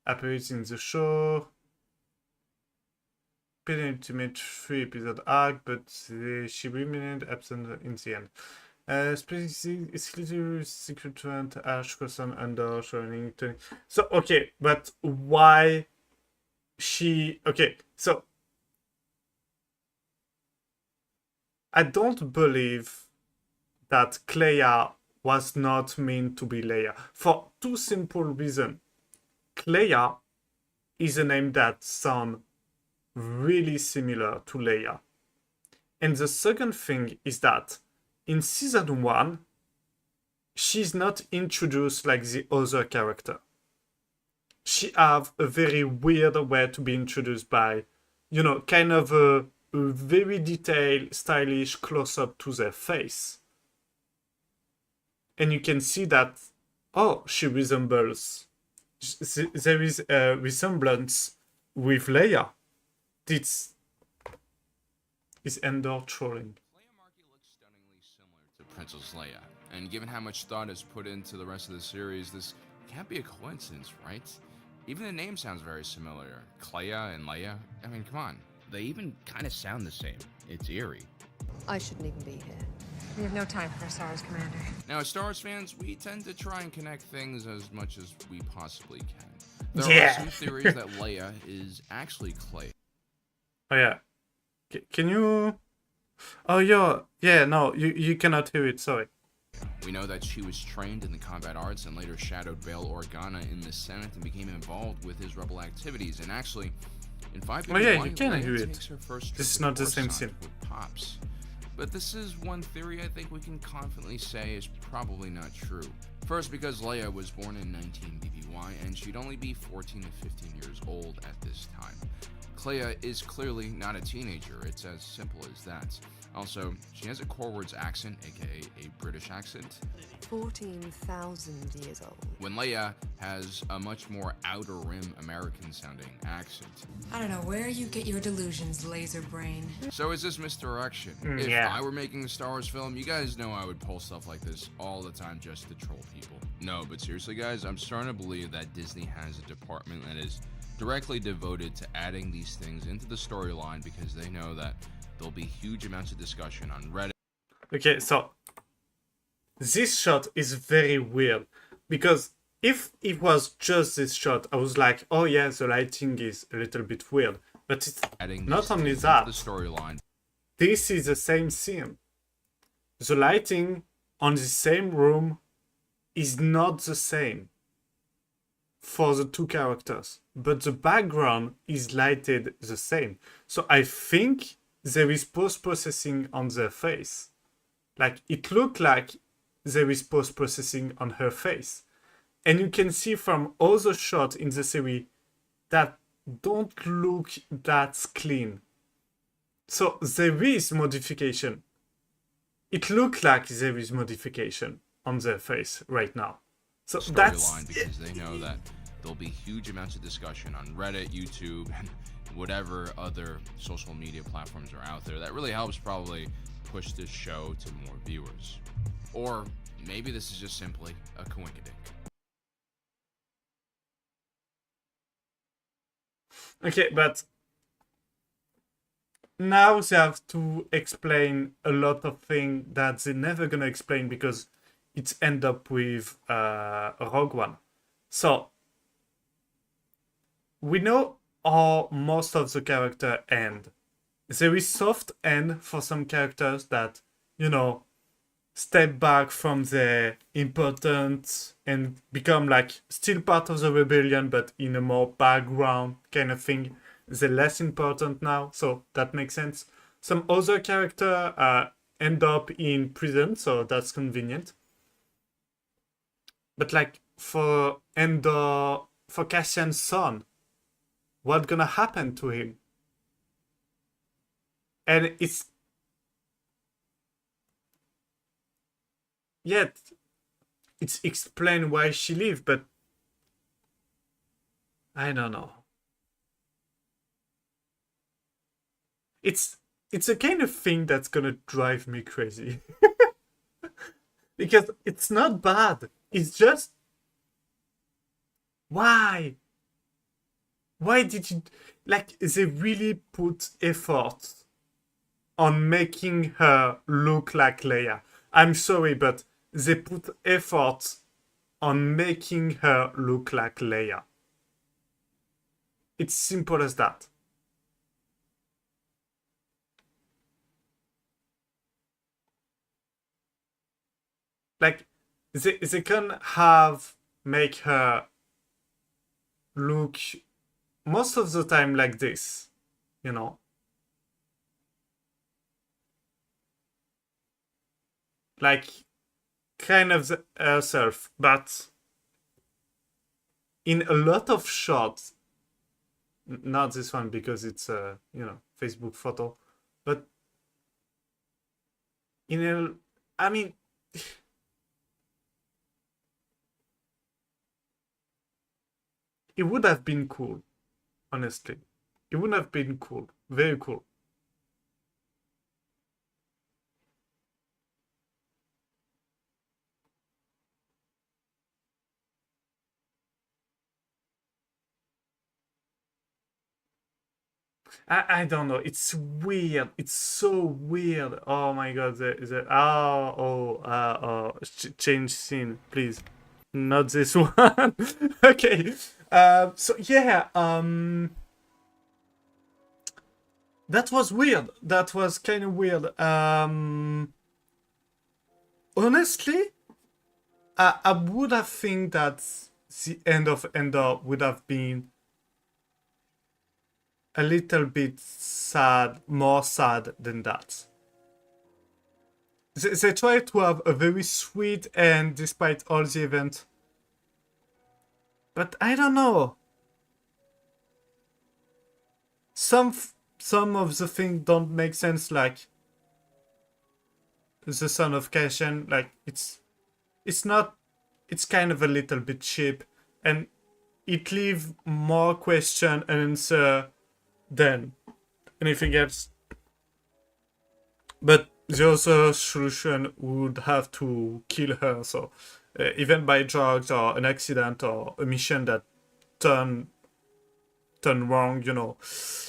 appears in the show. Penultimate 3-episode arc, but she remained absent in the end. Exclusive secret event, Ash Crossing Under showing 20. So, okay, but why she. Okay, so. I don't believe that Clea was not meant to be Leia for two simple reasons. Clea is a name that sounds really similar to Leia. And the second thing is that in season 1, she's not introduced like the other character. She have a very weird way to be introduced by, kind of a very detailed, stylish close up to their face. And you can see that, oh, she resembles. There is a resemblance with Leia. This is Endor trolling. Leia Markey looks stunningly similar to Princess Leia, and given how much thought is put into the rest of the series, this can't be a coincidence, right? Even the name sounds very similar. Clea and Leia. I mean, come on. They even kind of sound the same. It's eerie. I shouldn't even be here. We have no time for SARS, Commander. Now, as Star Wars fans, we tend to try and connect things as much as we possibly can. There are Yeah. some theories that Leia is actually Clay. Oh yeah. Can you? Oh yeah. No, you cannot hear it. Sorry. We know that she was trained in the combat arts and later shadowed Bail Organa in the Senate and became involved with his rebel activities. And actually, in 5 Oh yeah, you BB1, can Leia hear it. takes her first This is trip not to the same Coruscant scene. with Pops. But this is one theory I think we can confidently say is probably not true. First, because Leia was born in 19 BBY and she'd only be 14 to 15 years old at this time. Clea is clearly not a teenager, it's as simple as that. Also, she has a Corward's accent, aka a British accent, 14,000 years old. when Leia has a much more outer rim American sounding accent. I don't know where you get your delusions, laser brain. So is this misdirection? If yeah. I were making a Star Wars film, you guys know I would pull stuff like this all the time just to troll people. No, but seriously guys, I'm starting to believe that Disney has a department that is directly devoted to adding these things into the storyline because they know that there'll be huge amounts of discussion on Reddit. Okay, so this shot is very weird because if it was just this shot, I was like, oh yeah, the lighting is a little bit weird. But it's Adding not these only things that. into the storyline. This is the same scene. The lighting on the same room is not the same for the two characters, but the background is lighted the same. So I think there is post-processing on their face. Like, it looked like there is post-processing on her face. And you can see from other shots in the series that don't look that clean. So there is modification. It looks like there is modification on their face right now. So that's Storyline because they know that there'll be huge amounts of discussion on Reddit, YouTube, and whatever other social media platforms are out there. That really helps probably push this show to more viewers. Or maybe this is just simply a coinkydink. okay, but now they have to explain a lot of things that they're never gonna explain because it's end up with Rogue One. So we know how most of the character end. There is soft end for some characters that, you know, step back from the importance and become like still part of the rebellion but in a more background kind of thing. They're less important now, so that makes sense. Some other character end up in prison, so that's convenient. But like for Endor, for Cassian's son, what's gonna happen to him? And it's yet it's explained why she lived, but I don't know. It's a kind of thing that's gonna drive me crazy. Because it's not bad. It's just why? Why did you like they really put effort on making her look like Leia? I'm sorry, but they put effort on making her look like Leia. It's simple as that. Like, they can have make her look most of the time like this, you know? Like, kind of herself, but in a lot of shots, not this one because it's a, you know, Facebook photo, but in a, I mean, it would have been cool, honestly. It would have been cool, very cool. I don't know. It's weird. It's so weird. Oh my god. Change scene, please. Not this one. Okay. So yeah. That was weird. That was kind of weird. Honestly, I would have think that the end of Endor would have been a little bit sad, more sad than that. They try to have a very sweet end despite all the event. But I don't know. Some of the things don't make sense, like the son of Cassian. Like it's not. It's kind of a little bit cheap, and it leaves more question and answer than anything else. But the other solution would have to kill her. So even by drugs or an accident or a mission that turned wrong, you know,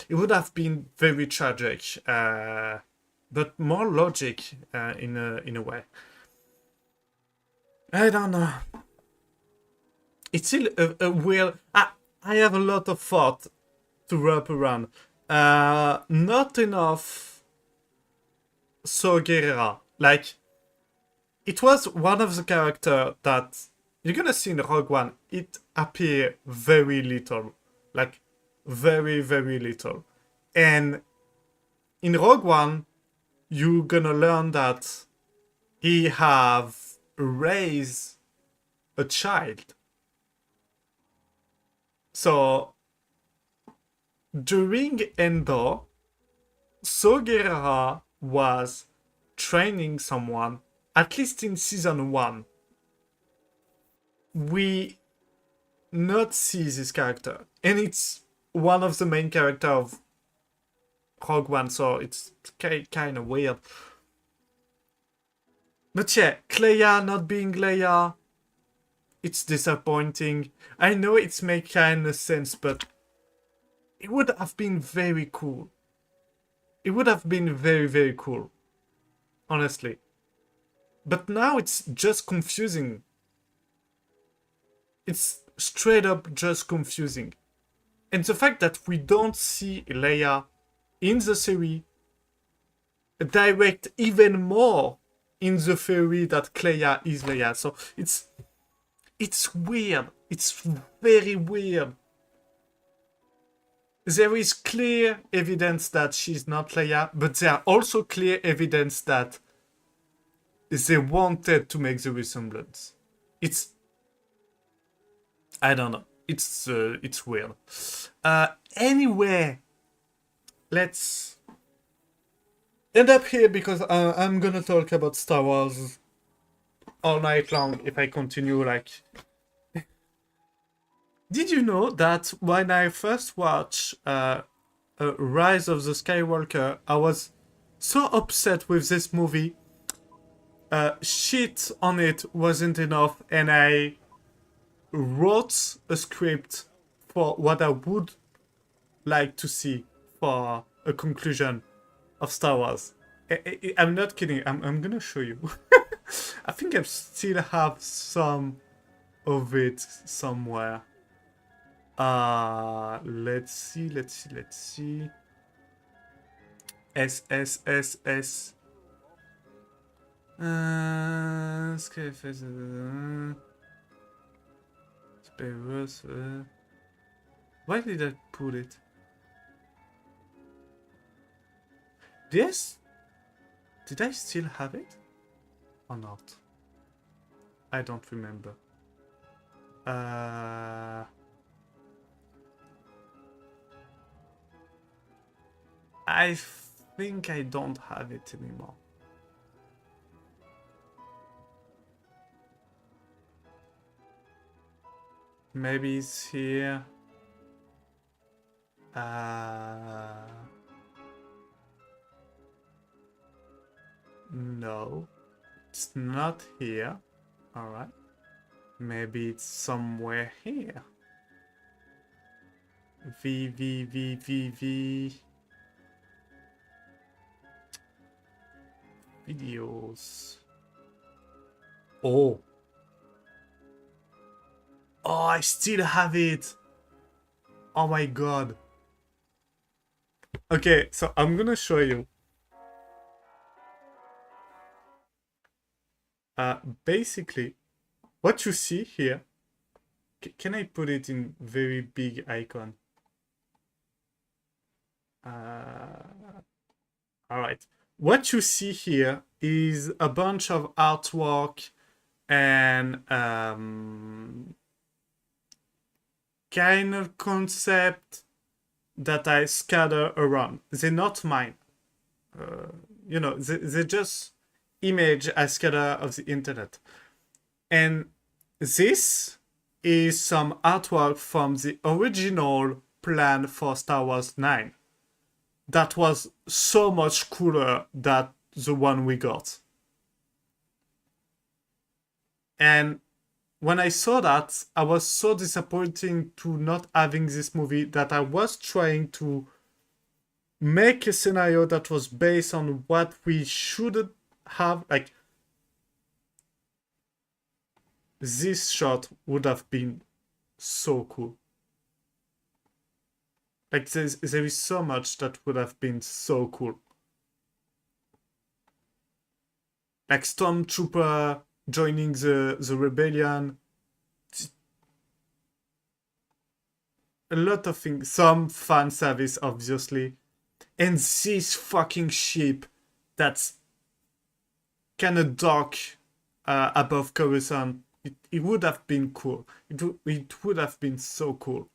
it would have been very tragic. But more logic in a way. I don't know. It's still a weird. I have a lot of thought to wrap around. Not enough. So Guerrera, like, it was one of the characters that you're gonna see in Rogue One. It appeared very little, like very very little, and in Rogue One, you're gonna learn that he have raised a child. So during Endor, Saw Gerrera was training someone, at least in season 1. We not see this character, and it's one of the main character of Rogue One, so it's kind of weird. But yeah, Leia not being Leia, it's disappointing. I know it's make kind of sense, but it would have been very cool. It would have been very, very cool. Honestly. But now it's just confusing. It's straight up just confusing. And the fact that we don't see Leia in the series direct even more in the theory that Leia is Leia. So it's weird. It's very weird. There is clear evidence that she's not Leia, but there are also clear evidence that they wanted to make the resemblance. I don't know. It's weird. Anyway, let's end up here because I'm gonna talk about Star Wars all night long if I continue like. Did you know that when I first watched Rise of the Skywalker, I was so upset with this movie. Shit on it wasn't enough, and I wrote a script for what I would like to see for a conclusion of Star Wars. I'm not kidding. I'm gonna show you. I think I still have some of it somewhere. Let's see. S. Why did I put it? Yes? Did I still have it? Or not? I don't remember. I think I don't have it anymore. Maybe it's here. No, it's not here. Alright. Maybe it's somewhere here. V. Videos. Oh. Oh, I still have it. Oh my god. Okay, so I'm gonna show you. Basically, what you see here. Can I put it in very big icon? All right. What you see here is a bunch of artwork and kind of concept that I scatter around. They're not mine. They're just image I scatter of the internet. And this is some artwork from the original plan for Star Wars 9. That was so much cooler than the one we got. And when I saw that, I was so disappointed to not having this movie that I was trying to make a scenario that was based on what we should have. Like, this shot would have been so cool. Like, there is so much that would have been so cool. Like Stormtrooper joining the rebellion. A lot of things. Some fan service, obviously. And this fucking ship that's kind of dark above Coruscant. It would have been cool. It would have been so cool.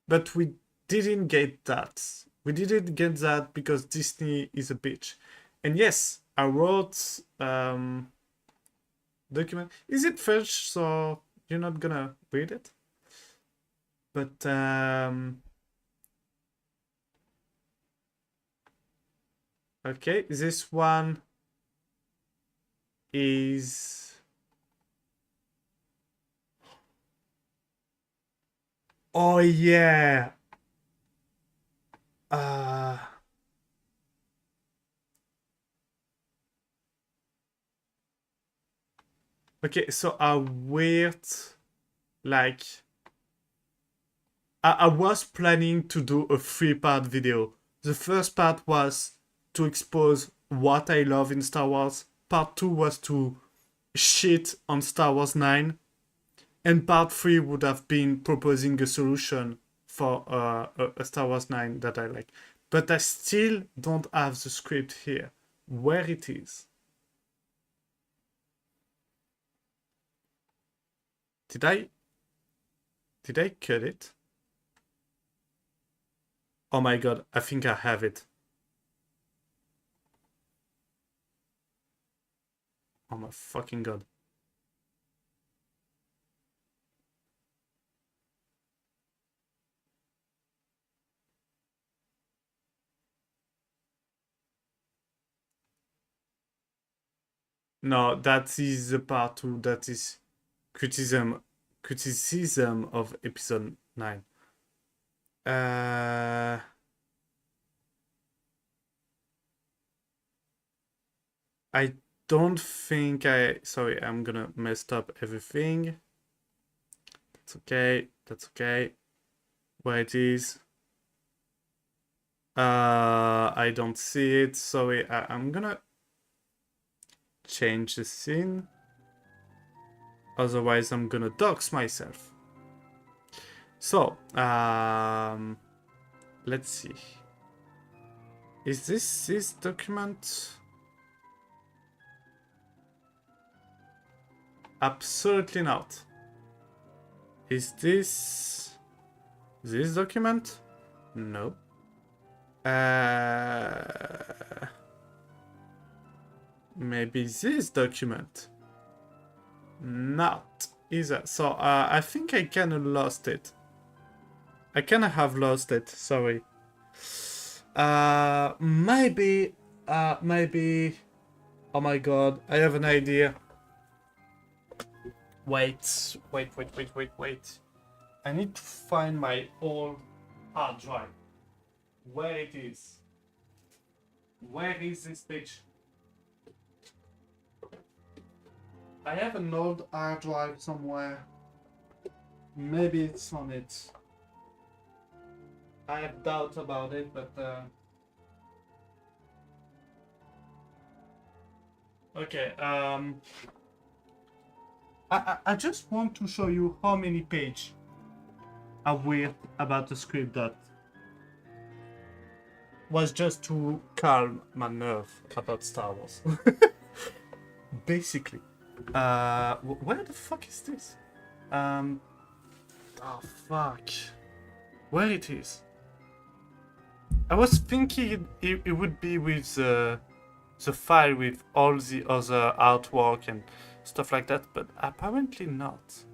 But we didn't get that. We didn't get that because Disney is a bitch. And yes, I wrote document. Is it French? So you're not gonna read it? But okay, this one is oh yeah. Okay, so a weird like I was planning to do a 3-part video. The first part was to expose what I love in Star Wars. Part 2 was to shit on Star Wars 9. And part 3 would have been proposing a solution for a Star Wars 9 that I like. But I still don't have the script here. Where it is. Did I cut it? Oh my god, I think I have it. Oh my fucking god. No, that is the part 2 that is criticism of episode 9. I don't think sorry, I'm gonna mess up everything. That's okay. Where it is. I don't see it. Sorry, I'm gonna change the scene. Otherwise, I'm gonna dox myself. So, let's see. Is this document? Absolutely not. Is this document? No. Maybe this document? Not either. So I think I kind of lost it. I kind of have lost it. Sorry. Maybe. Oh my god! I have an idea. Wait. I need to find my old hard drive. where it is. Where is this page? I have an old hard drive somewhere. Maybe it's on it. I have doubts about it, but okay. I just want to show you how many pages are weird about the script that was just to calm my nerve about Star Wars. Basically. Where the fuck is this? Oh fuck. Where it is? I was thinking it would be with the file with all the other artwork and stuff like that, but apparently not.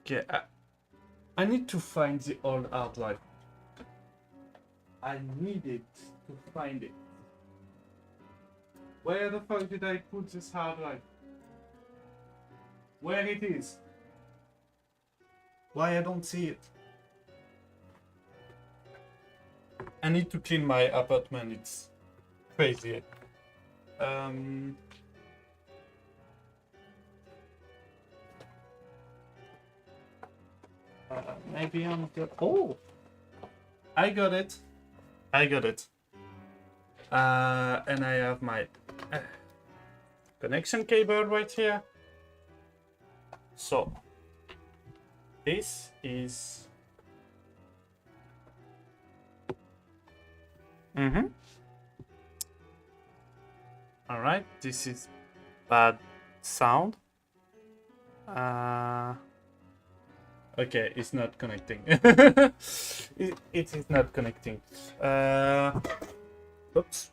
Okay, I need to find the old hard drive. I needed to find it. Where the fuck did I put this hard drive? Where it is? Why I don't see it? I need to clean my apartment. It's crazy. Maybe I'm good. Oh, I got it. I got it. And I have my connection cable right here. So this is. All right. This is bad sound. Okay, it's not connecting. it is not connecting. Oops.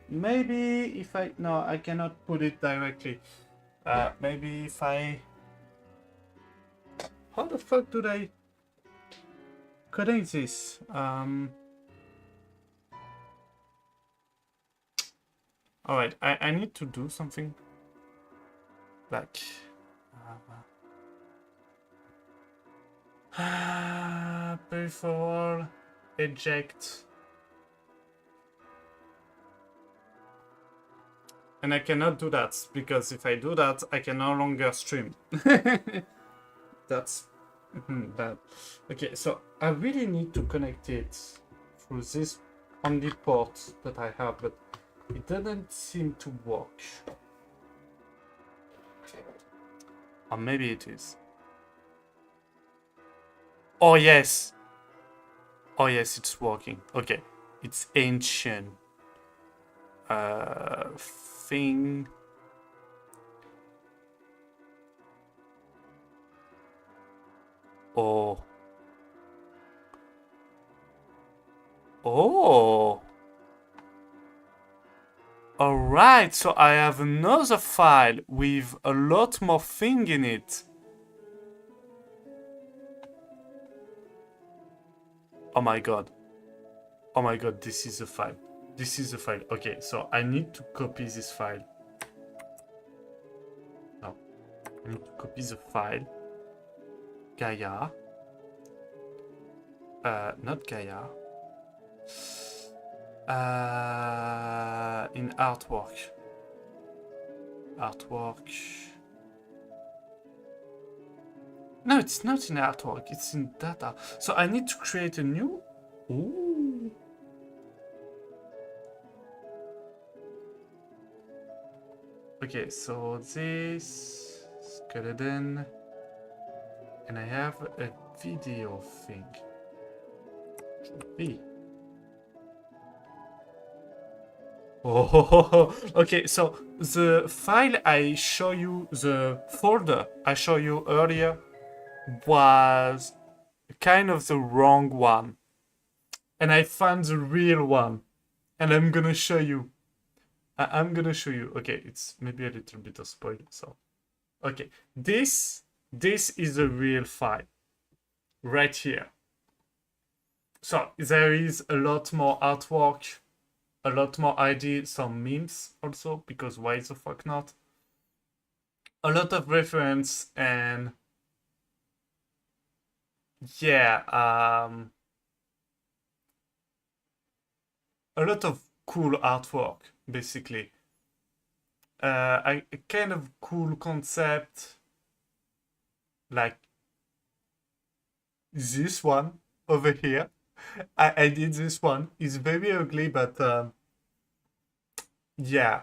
Maybe if I... No, I cannot put it directly. Maybe if I... How the fuck do I connect this? Alright, I need to do something. Like... before eject, and I cannot do that because if I do that I can no longer stream. That's bad. Okay, so I really need to connect it through this only port that I have, but it doesn't seem to work. Or maybe it is. Oh yes! Oh yes, it's working. Okay. It's ancient. Thing. Oh. Oh. Alright, so I have another file with a lot more thing in it. Oh my god. Oh my god, this is a file. This is a file. Okay, so I need to copy this file. No. I need to copy the file. Gaia. Not Gaia. In artwork. Artwork. No, it's not in artwork, it's in data. So I need to create a new... Ooh. Okay, so this... Skeleden... And I have a video thing. Should be. Oh, okay, so the file I show you, the folder I showed you earlier, was kind of the wrong one. and I found the real one, and I'm gonna show you. I'm gonna show you. Okay, it's maybe a little bit of spoil. So, okay, this is a real file right here. So there is a lot more artwork, a lot more ideas, some memes also, because why the fuck not? A lot of reference, and yeah, a lot of cool artwork, basically. A kind of cool concept, like this one over here. I did this one. It's very ugly, but yeah,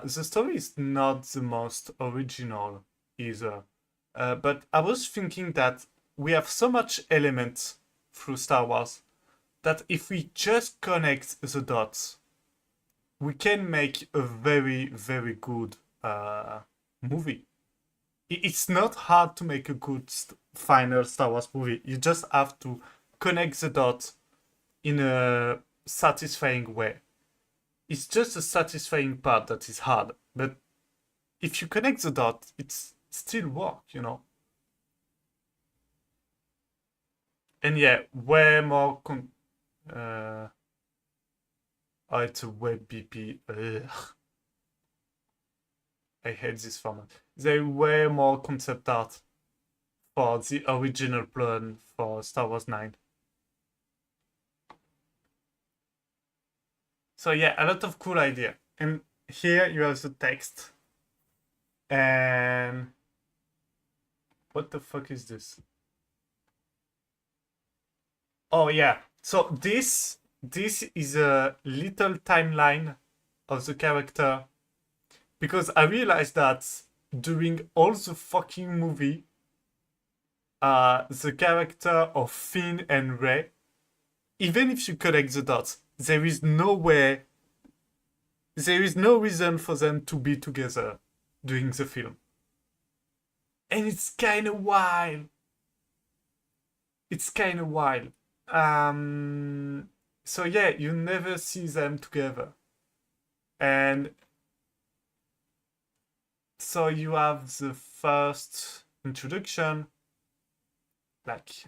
the story is not the most original either. But I was thinking that we have so much elements through Star Wars that if we just connect the dots, we can make a very, very good movie. It's not hard to make a good final Star Wars movie. You just have to connect the dots in a satisfying way. It's just a satisfying part that is hard. But if you connect the dots, it's still work, you know. And yeah, way more. Oh, it's a web BP. Ugh. I hate this format. There's way more concept art for the original plan for Star Wars 9. So yeah, a lot of cool idea. And here you have the text. And what the fuck is this? Oh yeah. So this is a little timeline of the character, because I realized that during all the fucking movie, the character of Finn and Rey, even if you connect the dots, there is no reason for them to be together during the film. And it's kind of wild. So yeah, you never see them together. And so you have the first introduction, like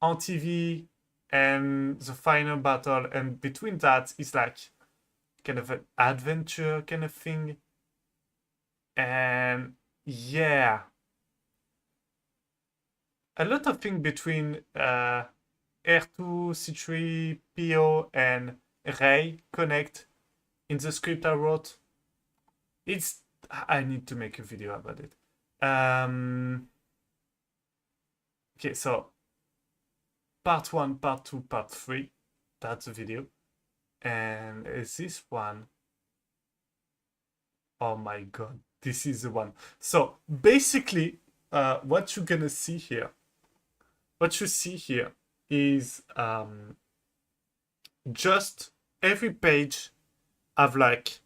on TV, and the final battle, and between that is like kind of an adventure kind of thing. And yeah, a lot of things between R2, C3, PO, and Rey connect in the script I wrote. I need to make a video about it. Okay, so part 1, part 2, part 3, that's the video. And this one, oh my god, this is the one. So basically, what you're gonna see here, is just every page have like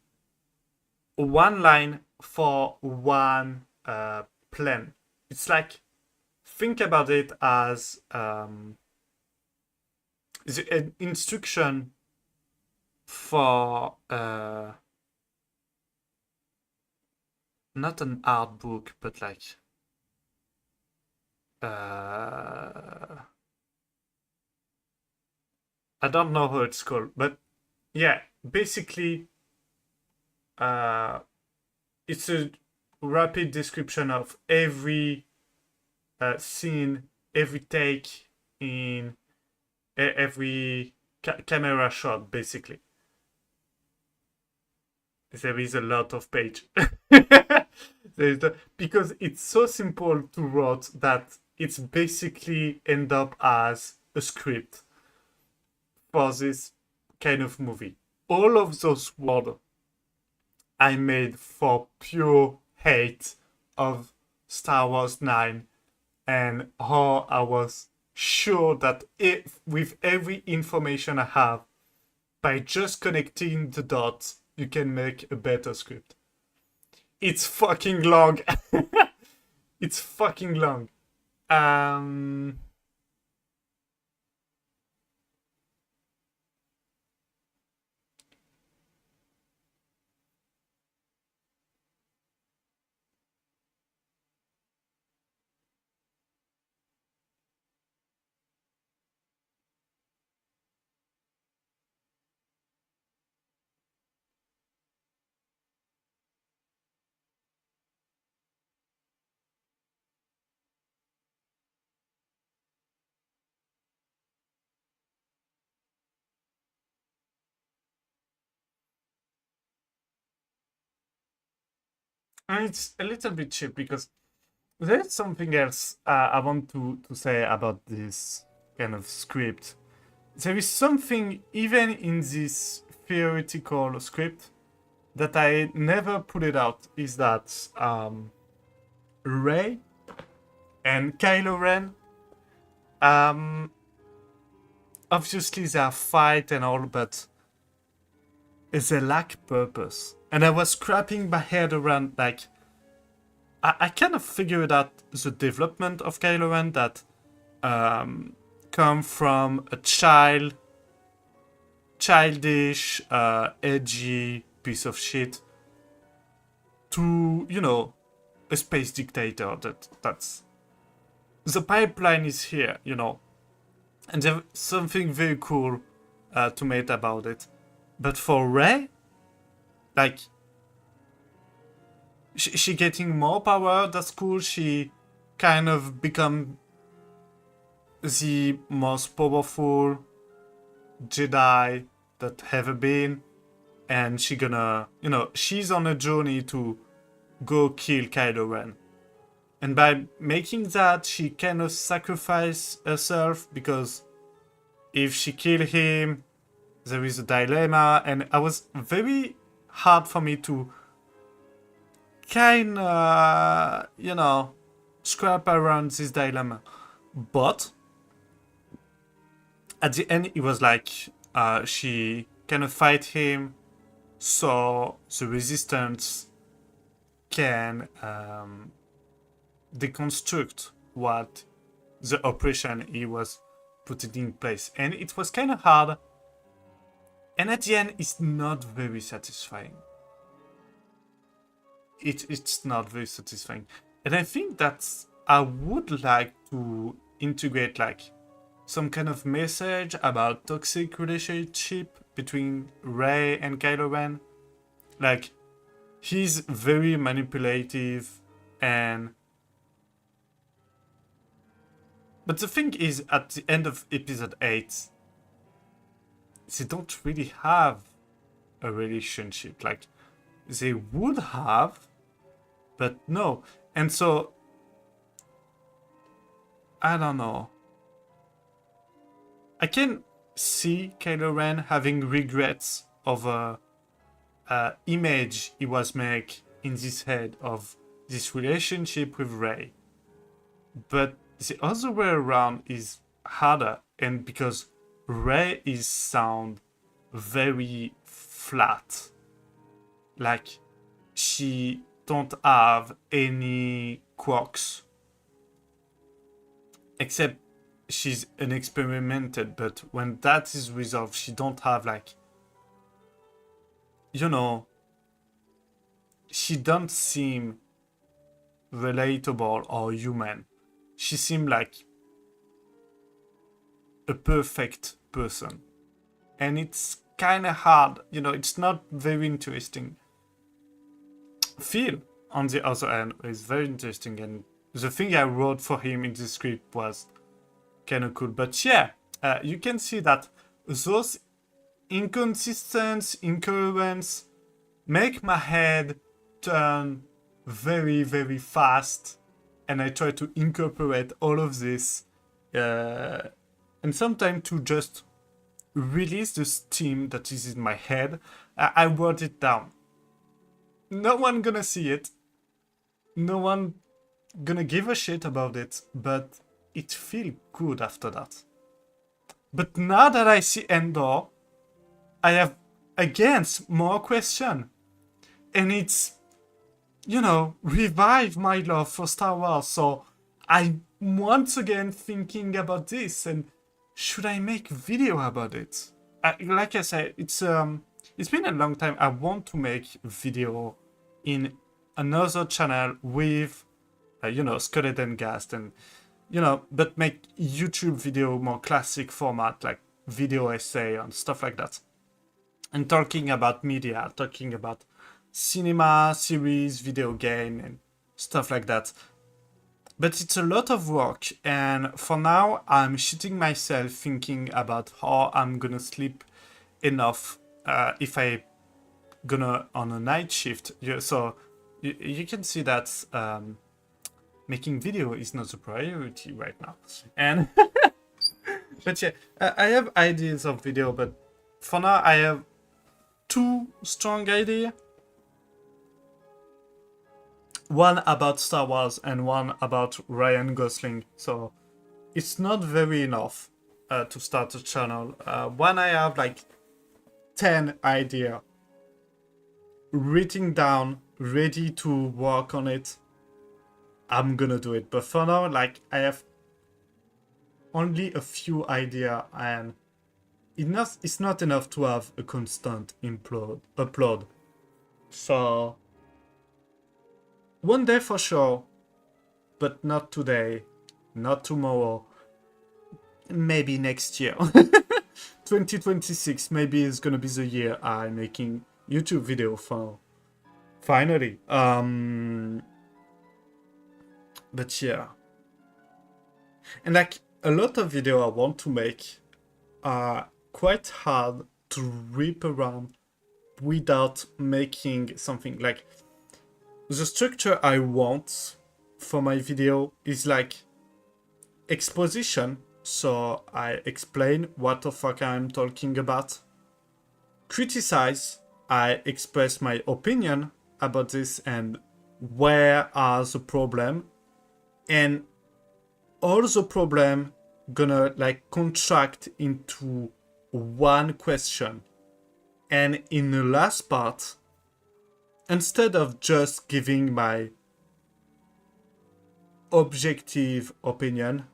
one line for one plan. It's like, think about it as an instruction for not an art book, but like I don't know how it's called, but yeah, basically it's a rapid description of every scene, every take in every camera shot, basically. There is a lot of page. Because it's so simple to write that it's basically end up as a script for this kind of movie. All of those words I made for pure hate of Star Wars 9, and how I was sure that with every information I have, by just connecting the dots, you can make a better script. It's fucking long. It's fucking long. And it's a little bit cheap because there's something else I want to say about this kind of script. There is something even in this theoretical script that I never put it out, is that Rey and Kylo Ren, obviously they are fight and all, but they lack purpose. And I was scrapping my head around, like, I kind of figured out the development of Kylo Ren that come from a childish, edgy piece of shit to, you know, a space dictator. That's the pipeline is here, you know, and there's something very cool to make about it. But for Rey, like, she getting more power, that's cool. She kind of become the most powerful Jedi that ever been, and she gonna, you know, she's on a journey to go kill Kylo Ren. And by making that, she kind of sacrifice herself, because if she kill him, there is a dilemma, and it was very hard for me to kind of, you know, scrap around this dilemma. But at the end, it was like she kind of fight him, so the resistance can deconstruct what the operation he was putting in place. And it was kind of hard. And at the end, it's not very satisfying. It's not very satisfying. And I think that I would like to integrate like some kind of message about toxic relationship between Rey and Kylo Ren. Like, he's very manipulative, and but the thing is, at the end of episode 8, they don't really have a relationship. Like, they would have, but no. And so, I don't know. I can see Kylo Ren having regrets of a image he was make in his head of this relationship with Rey. But the other way around is harder, and because Rey is sound very flat. Like, she don't have any quirks. Except she's unexperimented, but when that is resolved, she don't have like, you know, she don't seem relatable or human. She seemed like a perfect person. And it's kind of hard, you know, it's not very interesting. Phil, on the other hand, is very interesting, and the thing I wrote for him in the script was kind of cool. But yeah, you can see that those incoherence make my head turn very, very fast, and I try to incorporate all of this, and sometimes to just release the steam that is in my head. I wrote it down. No one gonna see it. No one gonna give a shit about it, but it feels good after that. But now that I see Endor, I have again more question, and it's, you know, revive my love for Star Wars. So I'm once again thinking about this, and should I make video about it? Like I said, it's been a long time. I want to make video in another channel with, you know, Skeleden guest, and, you know, but make YouTube video more classic format, like video essay and stuff like that. And talking about media, talking about cinema, series, video game, and stuff like that. But it's a lot of work, and for now, I'm shitting myself thinking about how I'm gonna sleep enough if I gonna on a night shift. So you can see that making video is not a priority right now. And but yeah, I have ideas of video, but for now I have two strong ideas. One about Star Wars and one about Ryan Gosling. So it's not very enough to start a channel. When I have like 10 idea written down, ready to work on it, I'm gonna do it. But for now, like I have only a few idea, and it's not enough to have a constant upload. So one day for sure, but not today, not tomorrow, maybe next year. 2026 maybe is gonna be the year I'm making YouTube video for finally. But yeah, and like a lot of video I want to make are quite hard to rip around without making something. Like the structure I want for my video is like exposition, so I explain what the fuck I'm talking about. Criticize, I express my opinion about this and where are the problem, and all the problem gonna like contract into one question. And in the last part, instead of just giving my objective opinion,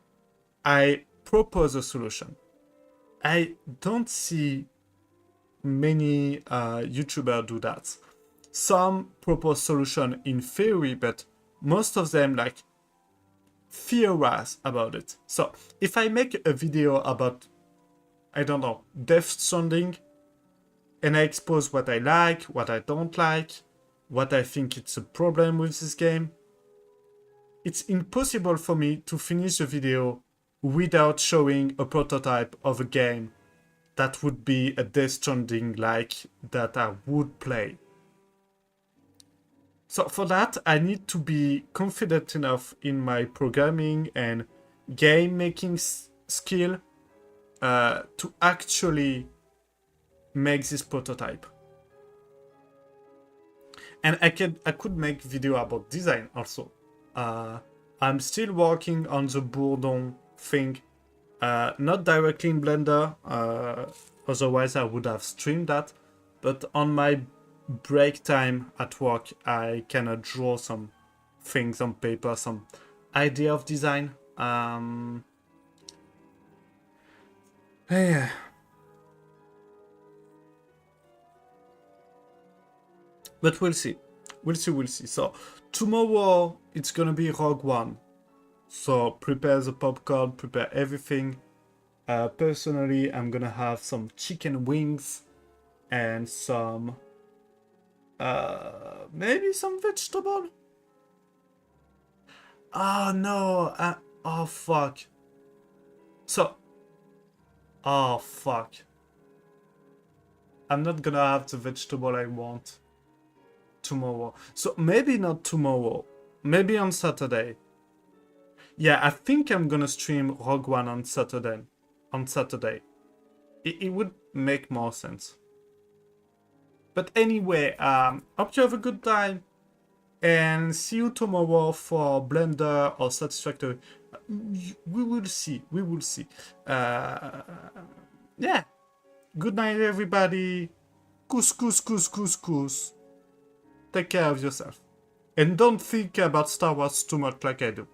I propose a solution. I don't see many YouTubers do that. Some propose solution in theory, but most of them like theorize about it. So if I make a video about, I don't know, Death Stranding, and I expose what I like, what I don't like, what I think it's a problem with this game, it's impossible for me to finish a video without showing a prototype of a game that would be a Death Stranding like that I would play. So for that, I need to be confident enough in my programming and game making skill to actually make this prototype. And I could make video about design also. I'm still working on the Bourdon thing, not directly in Blender, otherwise I would have streamed that, but on my break time at work I cannot draw some things on paper, some idea of design. Yeah. But we'll see. We'll see. So tomorrow it's gonna be Rogue One. So prepare the popcorn, prepare everything. Personally, I'm gonna have some chicken wings and some maybe some vegetable. Oh no! Oh fuck! So, oh fuck! I'm not gonna have the vegetable I want tomorrow. So maybe not tomorrow. Maybe on Saturday. Yeah, I think I'm gonna stream Rogue One on Saturday. It would make more sense. But anyway, hope you have a good time. And see you tomorrow for Blender or Satisfactory. We will see. Yeah. Good night, everybody. Couscous. Take care of yourself. And don't think about Star Wars too much like I do.